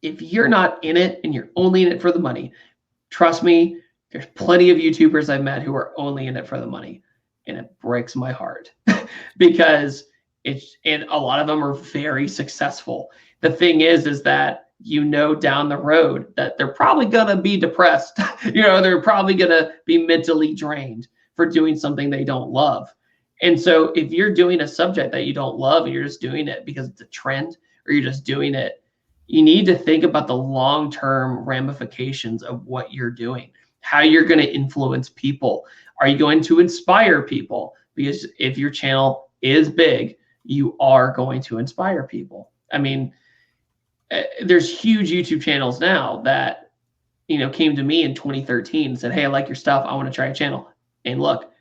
Speaker 2: if you're not in it and you're only in it for the money, trust me, there's plenty of YouTubers I've met who are only in it for the money, and it breaks my heart because and a lot of them are very successful. The thing is that, you know, down the road that they're probably gonna be depressed. You know, they're probably gonna be mentally drained for doing something they don't love. And so if you're doing a subject that you don't love and you're just doing it because it's a trend, or you're just doing it, you need to think about the long-term ramifications of what you're doing, how you're going to influence people. Are you going to inspire people? Because if your channel is big, you are going to inspire people. I mean, there's huge YouTube channels now that, you know, came to me in 2013 and said, hey, I like your stuff, I want to try a channel. And look,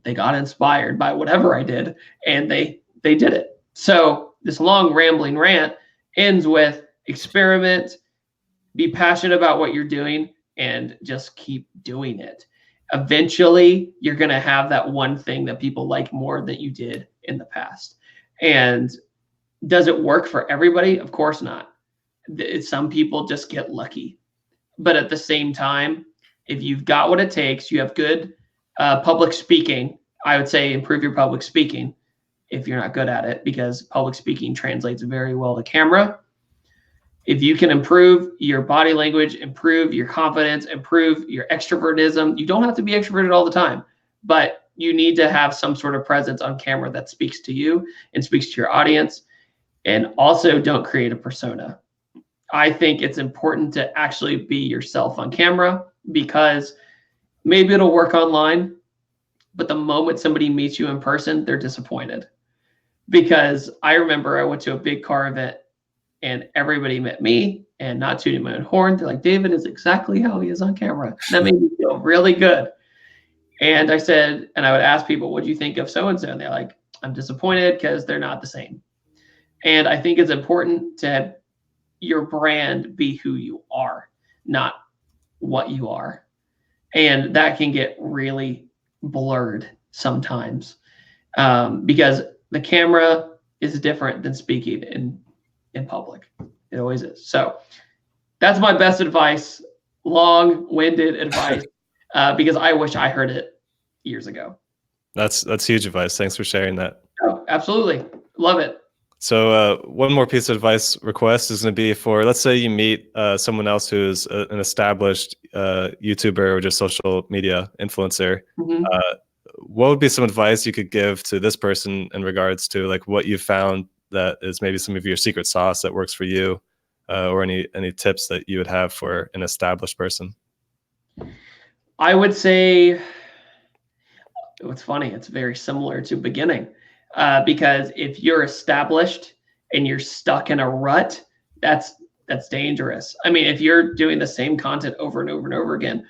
Speaker 2: they got inspired by whatever I did, and they did it. So this long rambling rant ends with experiment, be passionate about what you're doing, and just keep doing it. Eventually, you're going to have that one thing that people like more than you did in the past. And does it work for everybody? Of course not. Some people just get lucky. But at the same time, if you've got what it takes, you have good public speaking, I would say improve your public speaking if you're not good at it, because public speaking translates very well to camera. If you can improve your body language, improve your confidence, improve your extrovertism, you don't have to be extroverted all the time, but you need to have some sort of presence on camera that speaks to you and speaks to your audience. And also, don't create a persona. I think it's important to actually be yourself on camera, because maybe it'll work online, but the moment somebody meets you in person, they're disappointed. Because I remember I went to a big car event and everybody met me, and not tooting my own horn, they're like, David is exactly how he is on camera. That made me feel really good. And I said, and I would ask people, what do you think of so-and-so? And they're like, I'm disappointed because they're not the same. And I think it's important to have your brand be who you are, not what you are. And that can get really blurred sometimes, because the camera is different than speaking in public. It always is. So that's my best advice, long-winded advice, because I wish I heard it years ago.
Speaker 1: That's huge advice. Thanks for sharing that.
Speaker 2: Oh, absolutely. Love it.
Speaker 1: So one more piece of advice request is going to be for, let's say you meet someone else who's an established YouTuber or just social media influencer.
Speaker 2: Mm-hmm.
Speaker 1: What would be some advice you could give to this person in regards to like what you found that is maybe some of your secret sauce that works for you, or any tips that you would have for an established person?
Speaker 2: I would say, it's funny, it's very similar to beginning, because if you're established and you're stuck in a rut, that's that's dangerous. I mean, if you're doing the same content over and over and over again,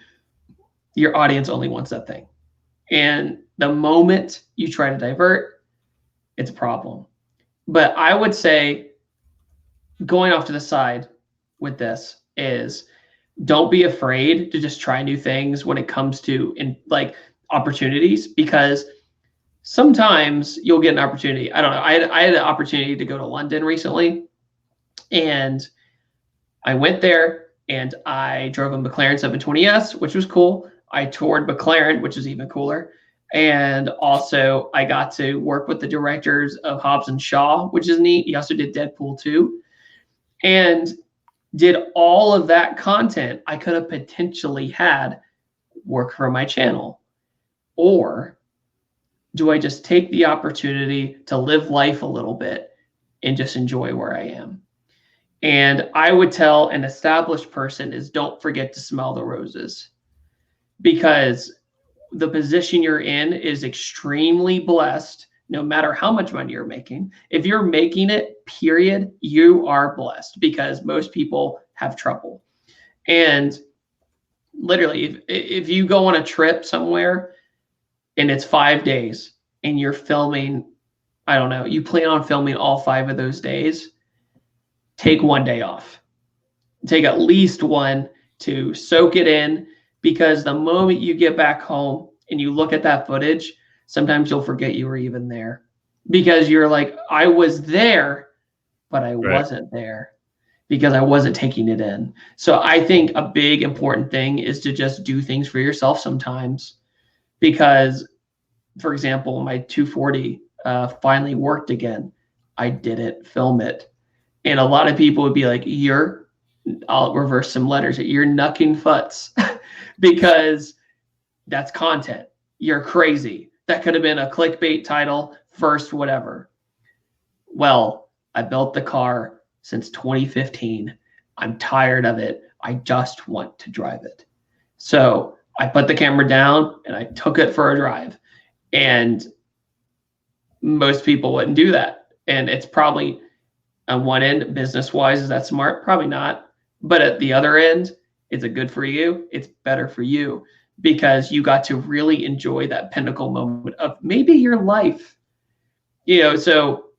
Speaker 2: your audience only wants that thing. And the moment you try to divert, it's a problem. But I would say, going off to the side with this, is don't be afraid to just try new things when it comes to like opportunities, because sometimes you'll get an opportunity. I don't know. I had an opportunity to go to London recently, and I went there and I drove a McLaren 720S, which was cool. I toured McLaren, which is even cooler. And also I got to work with the directors of Hobbs and Shaw, which is neat. He also did Deadpool 2 and did all of that content I could have potentially had work for my channel. Or do I just take the opportunity to live life a little bit and just enjoy where I am? And I would tell an established person is, don't forget to smell the roses, because the position you're in is extremely blessed, no matter how much money you're making. If you're making it, period, you are blessed, because most people have trouble. And literally, if you go on a trip somewhere and it's 5 days and you're filming, I don't know, you plan on filming all 5 of those days, take 1 day off. Take at least one to soak it in, because the moment you get back home and you look at that footage, sometimes you'll forget you were even there, because you're like, I was there, but I wasn't there, because I wasn't taking it in. So I think a big important thing is to just do things for yourself sometimes, because, for example, my 240 finally worked again. I didn't film it. And a lot of people would be like, I'll reverse some letters, you're knucking futs, because that's content. You're crazy. That could have been a clickbait title, first whatever. Well, I built the car since 2015. I'm tired of it. I just want to drive it. So I put the camera down and I took it for a drive. And most people wouldn't do that. And it's probably, on one end, business-wise, is that smart? Probably not. But at the other end, is it good for you? It's better for you, because you got to really enjoy that pinnacle moment of maybe your life. So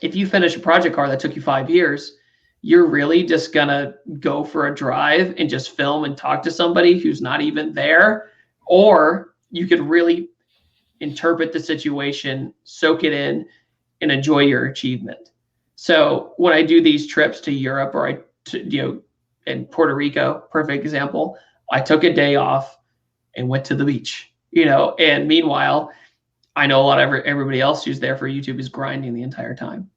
Speaker 2: if you finish a project car that took you 5 years, you're really just gonna go for a drive and just film and talk to somebody who's not even there, or you could really interpret the situation, soak it in, and enjoy your achievement. So when I do these trips to Europe, or in Puerto Rico, perfect example, I took a day off and went to the beach, and meanwhile, I know a lot of everybody else who's there for YouTube is grinding the entire time.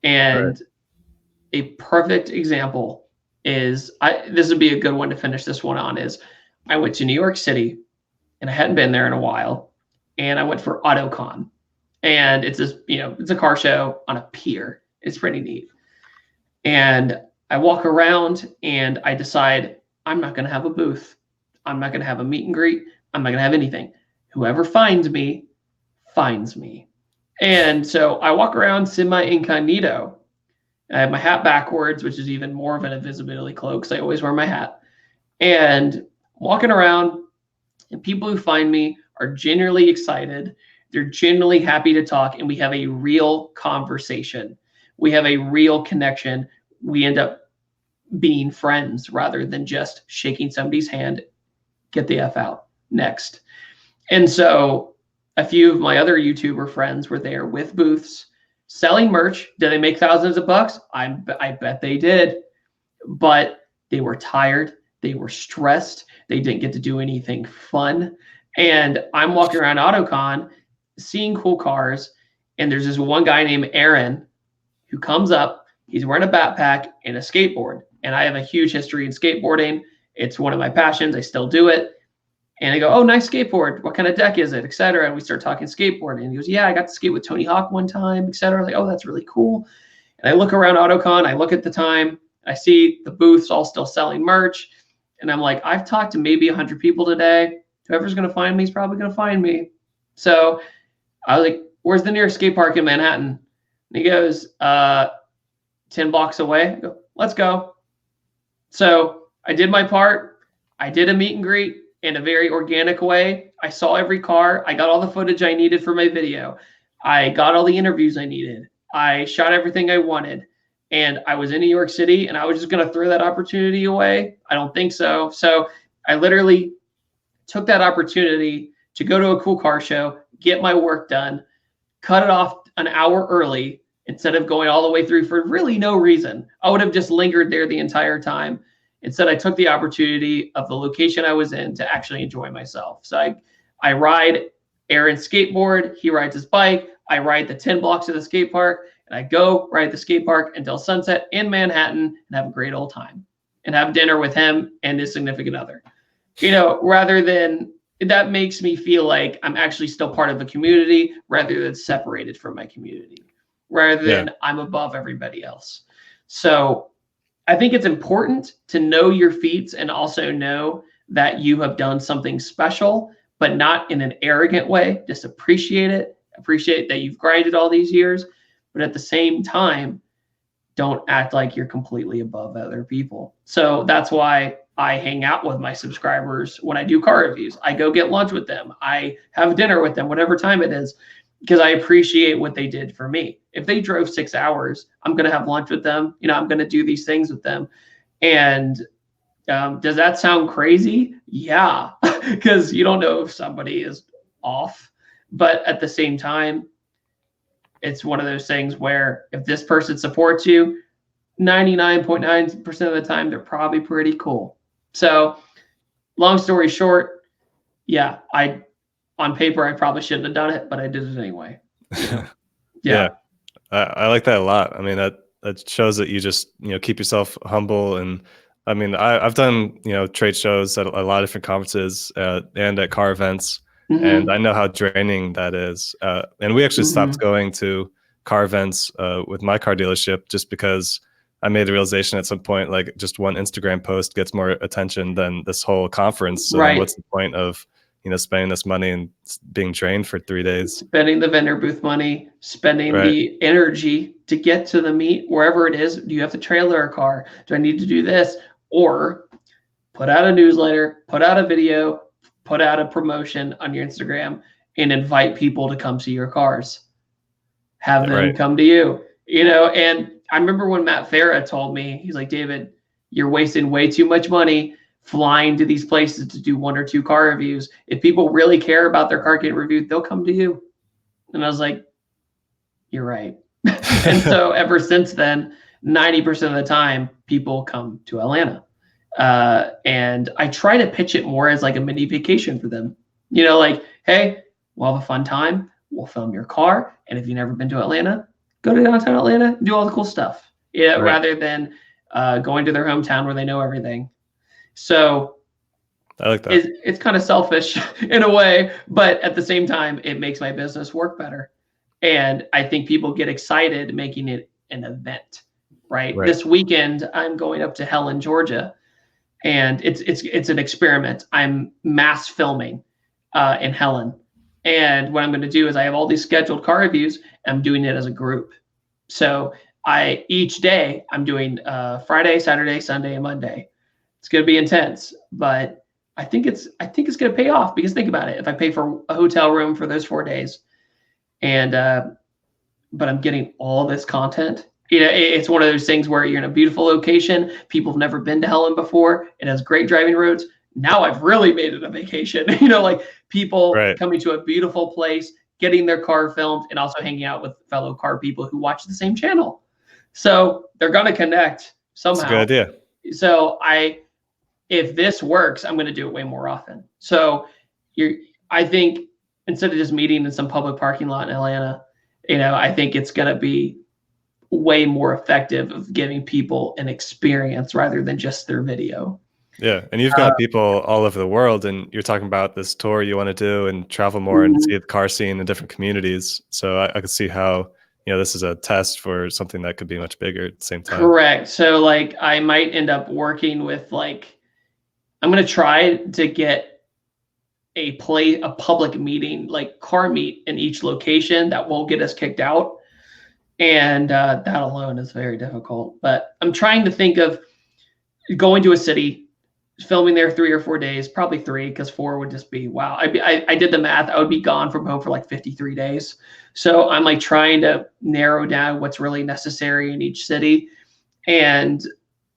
Speaker 2: And a perfect example is, this would be a good one to finish this one on, is I went to New York City and I hadn't been there in a while, and I went for AutoCon, and it's this, it's a car show on a pier. It's pretty neat. And I walk around and I decide I'm not going to have a booth. I'm not going to have a meet and greet. I'm not going to have anything. Whoever finds me, finds me. And so I walk around semi-incognito. I have my hat backwards, which is even more of an invisibility cloak, because I always wear my hat. And walking around, and people who find me are genuinely excited. They're genuinely happy to talk, and we have a real conversation. We have a real connection. We end up being friends rather than just shaking somebody's hand, get the F out, next. And so a few of my other YouTuber friends were there with booths, selling merch. Did they make thousands of bucks? I bet they did. But they were tired. They were stressed. They didn't get to do anything fun. And I'm walking around AutoCon, seeing cool cars, and there's this one guy named Aaron who comes up. He's wearing a backpack and a skateboard. And I have a huge history in skateboarding. It's one of my passions. I still do it. And I go, oh, nice skateboard. What kind of deck is it, et cetera? And we start talking skateboarding. And he goes, yeah, I got to skate with Tony Hawk one time, et cetera. I was like, oh, that's really cool. And I look around AutoCon. I look at the time. I see the booths all still selling merch. And I'm like, I've talked to maybe 100 people today. Whoever's going to find me is probably going to find me. So I was like, where's the nearest skate park in Manhattan? And he goes, 10 blocks away. I go, let's go. So I did my part. I did a meet and greet in a very organic way. I saw every car. I got all the footage I needed for my video. I got all the interviews I needed. I shot everything I wanted. And I was in New York City, and I was just going to throw that opportunity away. I don't think so. So I literally took that opportunity to go to a cool car show, get my work done, cut it off an hour early instead of going all the way through for really no reason. I would have just lingered there the entire time. Instead, I took the opportunity of the location I was in to actually enjoy myself. So I ride Aaron's skateboard. He rides his bike. I ride the 10 blocks of the skate park, and I go ride the skate park until sunset in Manhattan and have a great old time and have dinner with him and his significant other. Rather than that makes me feel like I'm actually still part of the community rather than separated from my community, rather than I'm above everybody else. So I think it's important to know your feats and also know that you have done something special, but not in an arrogant way. Just appreciate it. Appreciate that you've grinded all these years, but at the same time, don't act like you're completely above other people. So that's why I hang out with my subscribers when I do car reviews. I go get lunch with them. I have dinner with them, whatever time it is, because I appreciate what they did for me. If they drove 6 hours, I'm going to have lunch with them. I'm going to do these things with them. And does that sound crazy? Yeah, because you don't know if somebody is off. But at the same time, it's one of those things where if this person supports you, 99.9% of the time, they're probably pretty cool. So long story short, yeah, on paper, I probably shouldn't have done it, but I did it anyway.
Speaker 1: Yeah. I like that a lot. I mean, that shows that you just, keep yourself humble. And I mean, I've done, trade shows at a lot of different conferences and at car events. And I know how draining that is. And we actually stopped going to car events with my car dealership just because I made the realization at some point, like just one Instagram post gets more attention than this whole conference. So then what's the point of, spending this money and being drained for 3 days?
Speaker 2: Spending the vendor booth money, spending the energy to get to the meet, wherever it is. Do you have to trailer a car? Do I need to do this? Or put out a newsletter, put out a video, put out a promotion on your Instagram and invite people to come see your cars. Have them come to you, and I remember when Matt Farah told me, he's like, David, you're wasting way too much money flying to these places to do 1 or 2 car reviews. If people really care about their car getting reviewed, they'll come to you. And I was like, you're right. And so ever since then, 90% of the time, people come to Atlanta. And I try to pitch it more as like a mini vacation for them. Like, hey, we'll have a fun time. We'll film your car. And if you've never been to Atlanta, go to downtown Atlanta, do all the cool stuff. Rather than going to their hometown where they know everything. So
Speaker 1: I like that.
Speaker 2: It's kind of selfish in a way, but at the same time, it makes my business work better. And I think people get excited making it an event, right? This weekend, I'm going up to Helen, Georgia, and it's an experiment. I'm mass filming in Helen. And what I'm going to do is I have all these scheduled car reviews. I'm doing it as a group. So each day I'm doing Friday, Saturday, Sunday, and Monday. It's going to be intense, but I think it's going to pay off because think about it. If I pay for a hotel room for those 4 days and, but I'm getting all this content, it's one of those things where you're in a beautiful location. People have never been to Helen before. It has great driving roads. Now I've really made it a vacation, like people coming to a beautiful place, getting their car filmed and also hanging out with fellow car people who watch the same channel. So they're going to connect somehow.
Speaker 1: That's a good idea.
Speaker 2: So if this works, I'm going to do it way more often. So I think instead of just meeting in some public parking lot in Atlanta, I think it's going to be way more effective of giving people an experience rather than just their video.
Speaker 1: Yeah. And you've got people all over the world and you're talking about this tour you want to do and travel more and see the car scene in different communities. So I could see how, this is a test for something that could be much bigger at the same time.
Speaker 2: Correct. So like I might end up working with I'm going to try to get a public meeting, like car meet in each location that won't get us kicked out. And that alone is very difficult. But I'm trying to think of going to a city, filming there 3 or 4 days, probably 3, because 4 would just be wow. I did the math. I would be gone from home for like 53 days. So I'm like trying to narrow down what's really necessary in each city. And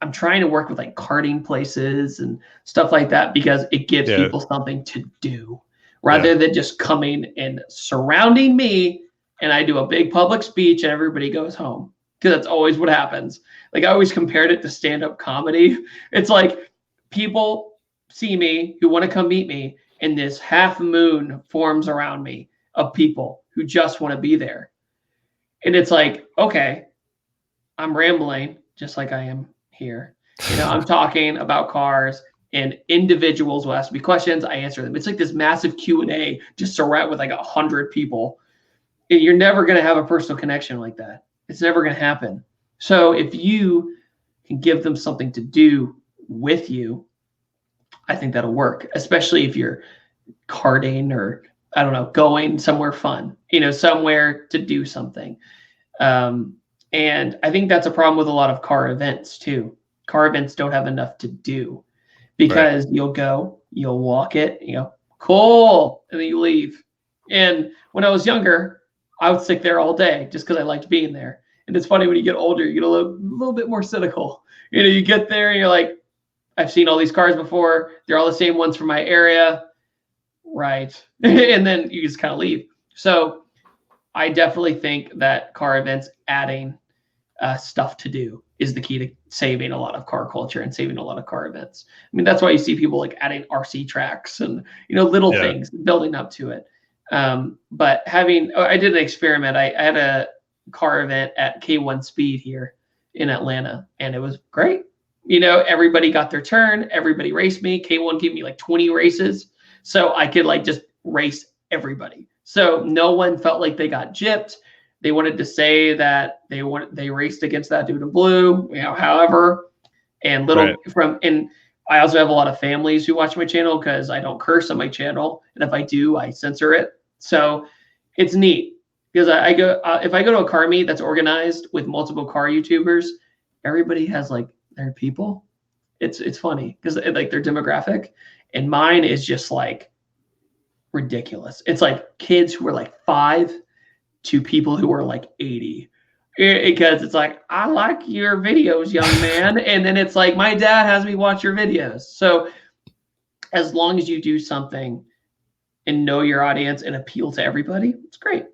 Speaker 2: I'm trying to work with like karting places and stuff like that because it gives
Speaker 1: Yeah.
Speaker 2: people something to do rather than just coming and surrounding me and I do a big public speech and everybody goes home, because that's always what happens. Like I always compared it to stand-up comedy. It's like people see me who want to come meet me and this half moon forms around me of people who just want to be there. And it's like, okay, I'm rambling just like I am here. I'm talking about cars and individuals will ask me questions. I answer them. It's like this massive Q&A just surround with like 100 people. And you're never going to have a personal connection like that. It's never going to happen. So if you can give them something to do with you, I think that'll work, especially if you're karting or, I don't know, going somewhere fun, somewhere to do something. And I think that's a problem with a lot of car events too. Car events don't have enough to do because you'll go, you'll walk it, cool, and then you leave. And when I was younger, I would stick there all day just because I liked being there. And it's funny when you get older, you get a little bit more cynical. You get there and you're like, I've seen all these cars before. They're all the same ones from my area. Right. And then you just kind of leave. So I definitely think that car events adding stuff to do is the key to saving a lot of car culture and saving a lot of car events. I mean, that's why you see people like adding RC tracks and, little things building up to it. But I did an experiment. I had a car event at K1 Speed here in Atlanta, and it was great. Everybody got their turn. Everybody raced me. K1 gave me like 20 races. So I could like just race everybody. So no one felt like they got gypped. They wanted to say that they raced against that dude in blue, however, and and I also have a lot of families who watch my channel because I don't curse on my channel. And if I do, I censor it. So it's neat because I go, if I go to a car meet that's organized with multiple car YouTubers, everybody has like their people. It's funny because like their demographic, and mine is just like ridiculous. It's like kids who are like 5 to people who are like 80, because it's like, I like your videos, young man. And then it's like, my dad has me watch your videos. So as long as you do something and know your audience and appeal to everybody, it's great.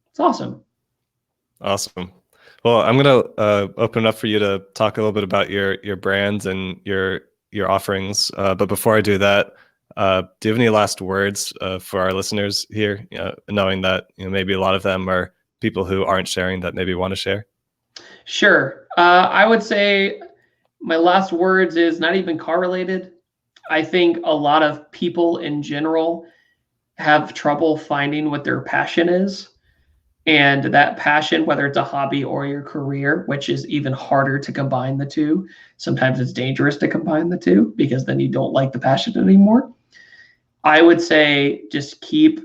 Speaker 2: It's awesome.
Speaker 1: Awesome. Well, I'm going to open it up for you to talk a little bit about your brands and your offerings. But before I do that, do you have any last words for our listeners here, knowing that maybe a lot of them are people who aren't sharing that maybe want to share?
Speaker 2: Sure. I would say my last words is not even car related. I think a lot of people in general have trouble finding what their passion is. And that passion, whether it's a hobby or your career, which is even harder to combine the two, sometimes it's dangerous to combine the two because then you don't like the passion anymore. I would say just keep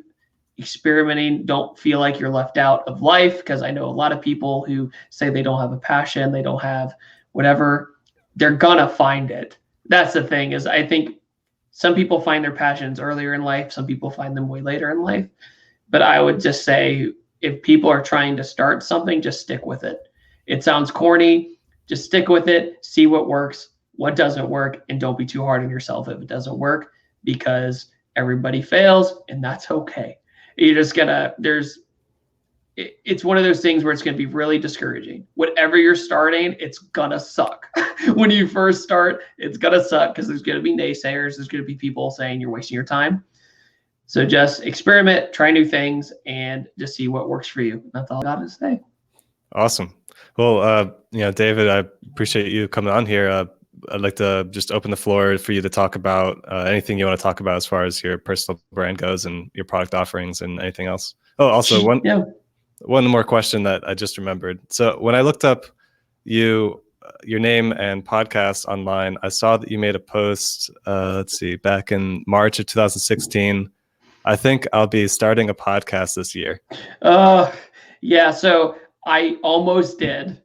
Speaker 2: experimenting. Don't feel like you're left out of life, because I know a lot of people who say they don't have a passion, they don't have whatever, they're gonna find it. That's the thing, is I think some people find their passions earlier in life, some people find them way later in life. But I would just say, if people are trying to start something, just stick with it. It sounds corny, just stick with it, see what works, what doesn't work, and don't be too hard on yourself if it doesn't work, because everybody fails and that's okay. You're just gonna, it's one of those things where it's gonna be really discouraging. Whatever you're starting, it's gonna suck. When you first start, it's gonna suck because there's gonna be naysayers, there's gonna be people saying you're wasting your time. So just experiment, try new things, and just see what works for you. That's all I got to say.
Speaker 1: Awesome. Well, David, I appreciate you coming on here. I'd like to just open the floor for you to talk about anything you want to talk about as far as your personal brand goes and your product offerings and anything else. Oh, also one more question that I just remembered. So when I looked up your name and podcast online, I saw that you made a post, let's see, back in March of 2016. I think I'll be starting a podcast this year.
Speaker 2: Yeah, so I almost did.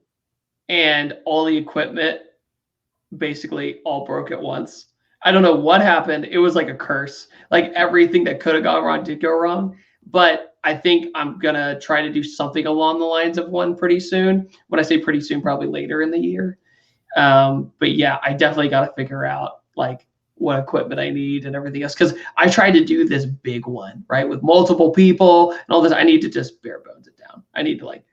Speaker 2: And all the equipment basically all broke at once. I don't know what happened. It was like a curse. Like everything that could have gone wrong did go wrong. But I think I'm going to try to do something along the lines of one pretty soon. When I say pretty soon, probably later in the year. But yeah, I definitely got to figure out like what equipment I need and everything else. Because I tried to do this big one, right, with multiple people and all this. I need to just bare bones it down. I need to like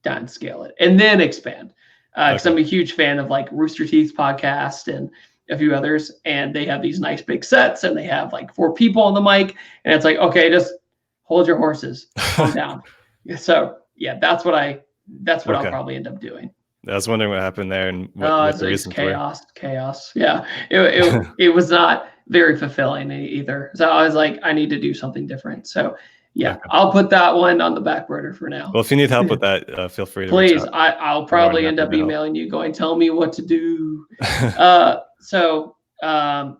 Speaker 2: downscale it and then expand. Because I'm a huge fan of like Rooster Teeth's podcast and a few others, and they have these nice big sets, and they have like 4 people on the mic, and it's like, okay, just hold your horses, calm down. So yeah, that's what I'll probably end up doing.
Speaker 1: I was wondering what happened there and what the reason
Speaker 2: chaos. Yeah, it was not very fulfilling either. So I was like, I need to do something different. So yeah, I'll put that one on the back burner for now.
Speaker 1: Well, if you need help with that, feel free to
Speaker 2: please.
Speaker 1: Reach out.
Speaker 2: I'll probably end up emailing you going, tell me what to do.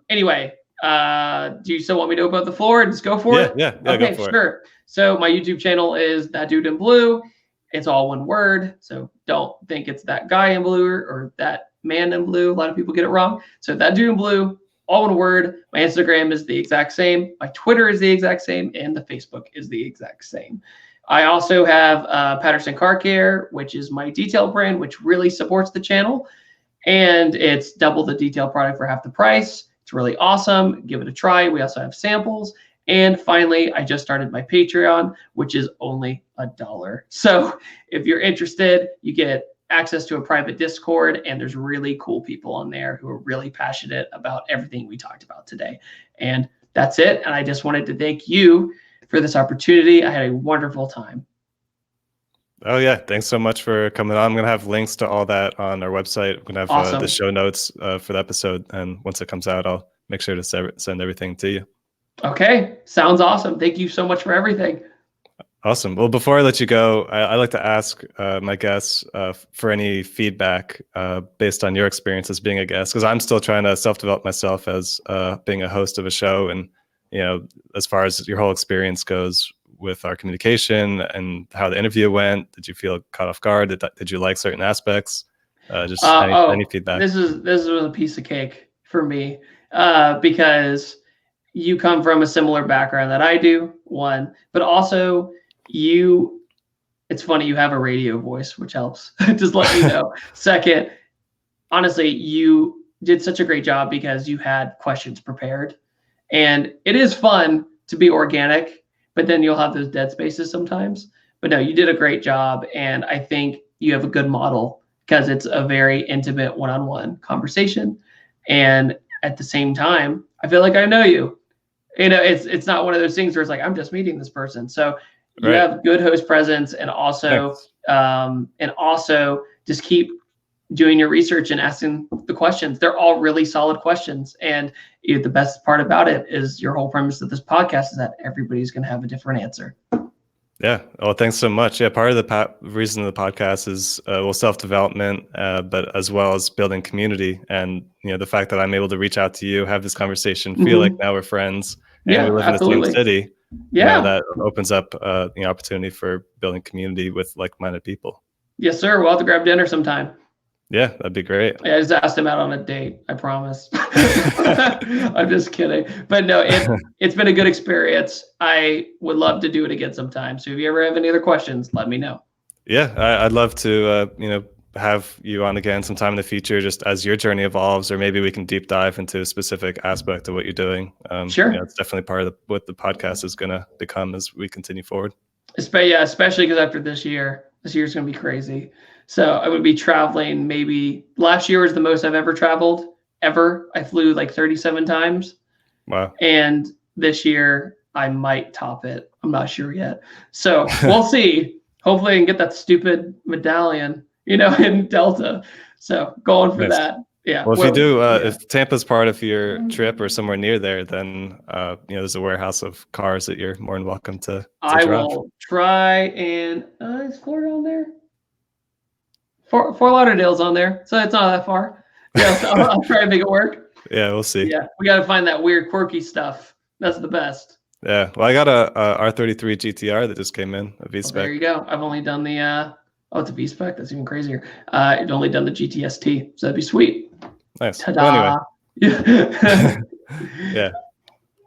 Speaker 2: Anyway, do you still want me to open up the floor and just go for it?
Speaker 1: Yeah,
Speaker 2: okay,
Speaker 1: go for
Speaker 2: sure.
Speaker 1: it.
Speaker 2: So my YouTube channel is ThatDudeinBlue. It's all one word. So don't think it's that guy in blue or that man in blue. A lot of people get it wrong. So ThatDudeinBlue, all one word. My Instagram is the exact same. My Twitter is the exact same. And the Facebook is the exact same. I also have Paterson Car Care, which is my detail brand, which really supports the channel. And it's double the detail product for half the price. It's really awesome. Give it a try. We also have samples. And finally, I just started my Patreon, which is only $1. So if you're interested, you get access to a private Discord, and there's really cool people on there who are really passionate about everything we talked about today. And that's it. And I just wanted to thank you for this opportunity. I had a wonderful time.
Speaker 1: Oh yeah, thanks so much for coming on. I'm gonna have links to all that on our website. I'm gonna have
Speaker 2: awesome.
Speaker 1: The show notes for the episode, and once it comes out, I'll make sure to send everything to you.
Speaker 2: Okay, sounds awesome. Thank you so much for everything.
Speaker 1: Awesome. Well, before I let you go, I like to ask my guests for any feedback based on your experience as being a guest, because I'm still trying to self-develop myself as being a host of a show. And, you know, as far as your whole experience goes with our communication and how the interview went, did you feel caught off guard? Did you like certain aspects? Just any feedback?
Speaker 2: This was a piece of cake for me because you come from a similar background that I do, one, but also it's funny, you have a radio voice, which helps. Just let me know. Second, honestly, you did such a great job because you had questions prepared. And it is fun to be organic, but then you'll have those dead spaces sometimes. But no, you did a great job. And I think you have a good model because it's a very intimate one-on-one conversation. And at the same time, I feel like I know you. You know, it's not one of those things where it's like, I'm just meeting this person. So you have good host presence, and also just keep doing your research and asking the questions. They're all really solid questions. And the best part about it is your whole premise of this podcast is that everybody's going to have a different answer.
Speaker 1: Yeah. Well, thanks so much. Yeah. Part of the reason of the podcast is self-development, but as well as building community. And, you know, the fact that I'm able to reach out to you, have this conversation, feel like now we're friends, and we live in the same city. Yeah. You know, that opens up the opportunity for building community with like-minded people. Yes,
Speaker 2: sir. We'll have to grab dinner sometime.
Speaker 1: Yeah, that'd be great.
Speaker 2: Yeah, I just asked him out on a date. I promise. I'm just kidding. But no, it's been a good experience. I would love to do it again sometime. So if you ever have any other questions, let me know. Yeah, I'd love to, have you on again sometime in the future, just as your journey evolves, or maybe we can deep dive into a specific aspect of what you're doing. Sure. It's definitely part of what the podcast is going to become as we continue forward. Especially because after this year's going to be crazy. So I would be traveling. Maybe last year was the most I've ever traveled ever. I flew like 37 times. Wow. And this year I might top it. I'm not sure yet. So we'll see. Hopefully I can get that stupid medallion, in Delta. So going for that. Yeah. Well, if you do, if Tampa's part of your trip or somewhere near there, then, there's a warehouse of cars that you're more than welcome to drive. I will try and, is Florida on there? Fort Lauderdale's on there, so it's not that far. Yeah, so I'll try to make it work. Yeah, we'll see. Yeah, we got to find that weird, quirky stuff. That's the best. Yeah, well, I got a R33 GTR that just came in, a V-Spec. There you go. I've only done the, it's a V-Spec. That's even crazier. I've only done the GTST, so that'd be sweet.
Speaker 1: Nice. Well, anyway.
Speaker 2: Ta-da. Yeah.
Speaker 1: Yeah.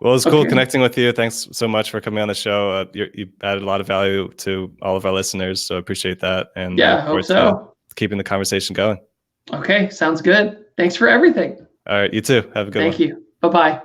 Speaker 1: Well, it's cool
Speaker 2: Okay.
Speaker 1: connecting with you. Thanks so much for coming on the show. You added a lot of value to all of our listeners, so I appreciate that. And I
Speaker 2: Yeah,
Speaker 1: look
Speaker 2: I hope
Speaker 1: forward to
Speaker 2: so.
Speaker 1: keeping the conversation going.
Speaker 2: Okay, sounds good. Thanks for everything.
Speaker 1: All right. You too. Have a good one.
Speaker 2: Thank you. Bye-bye.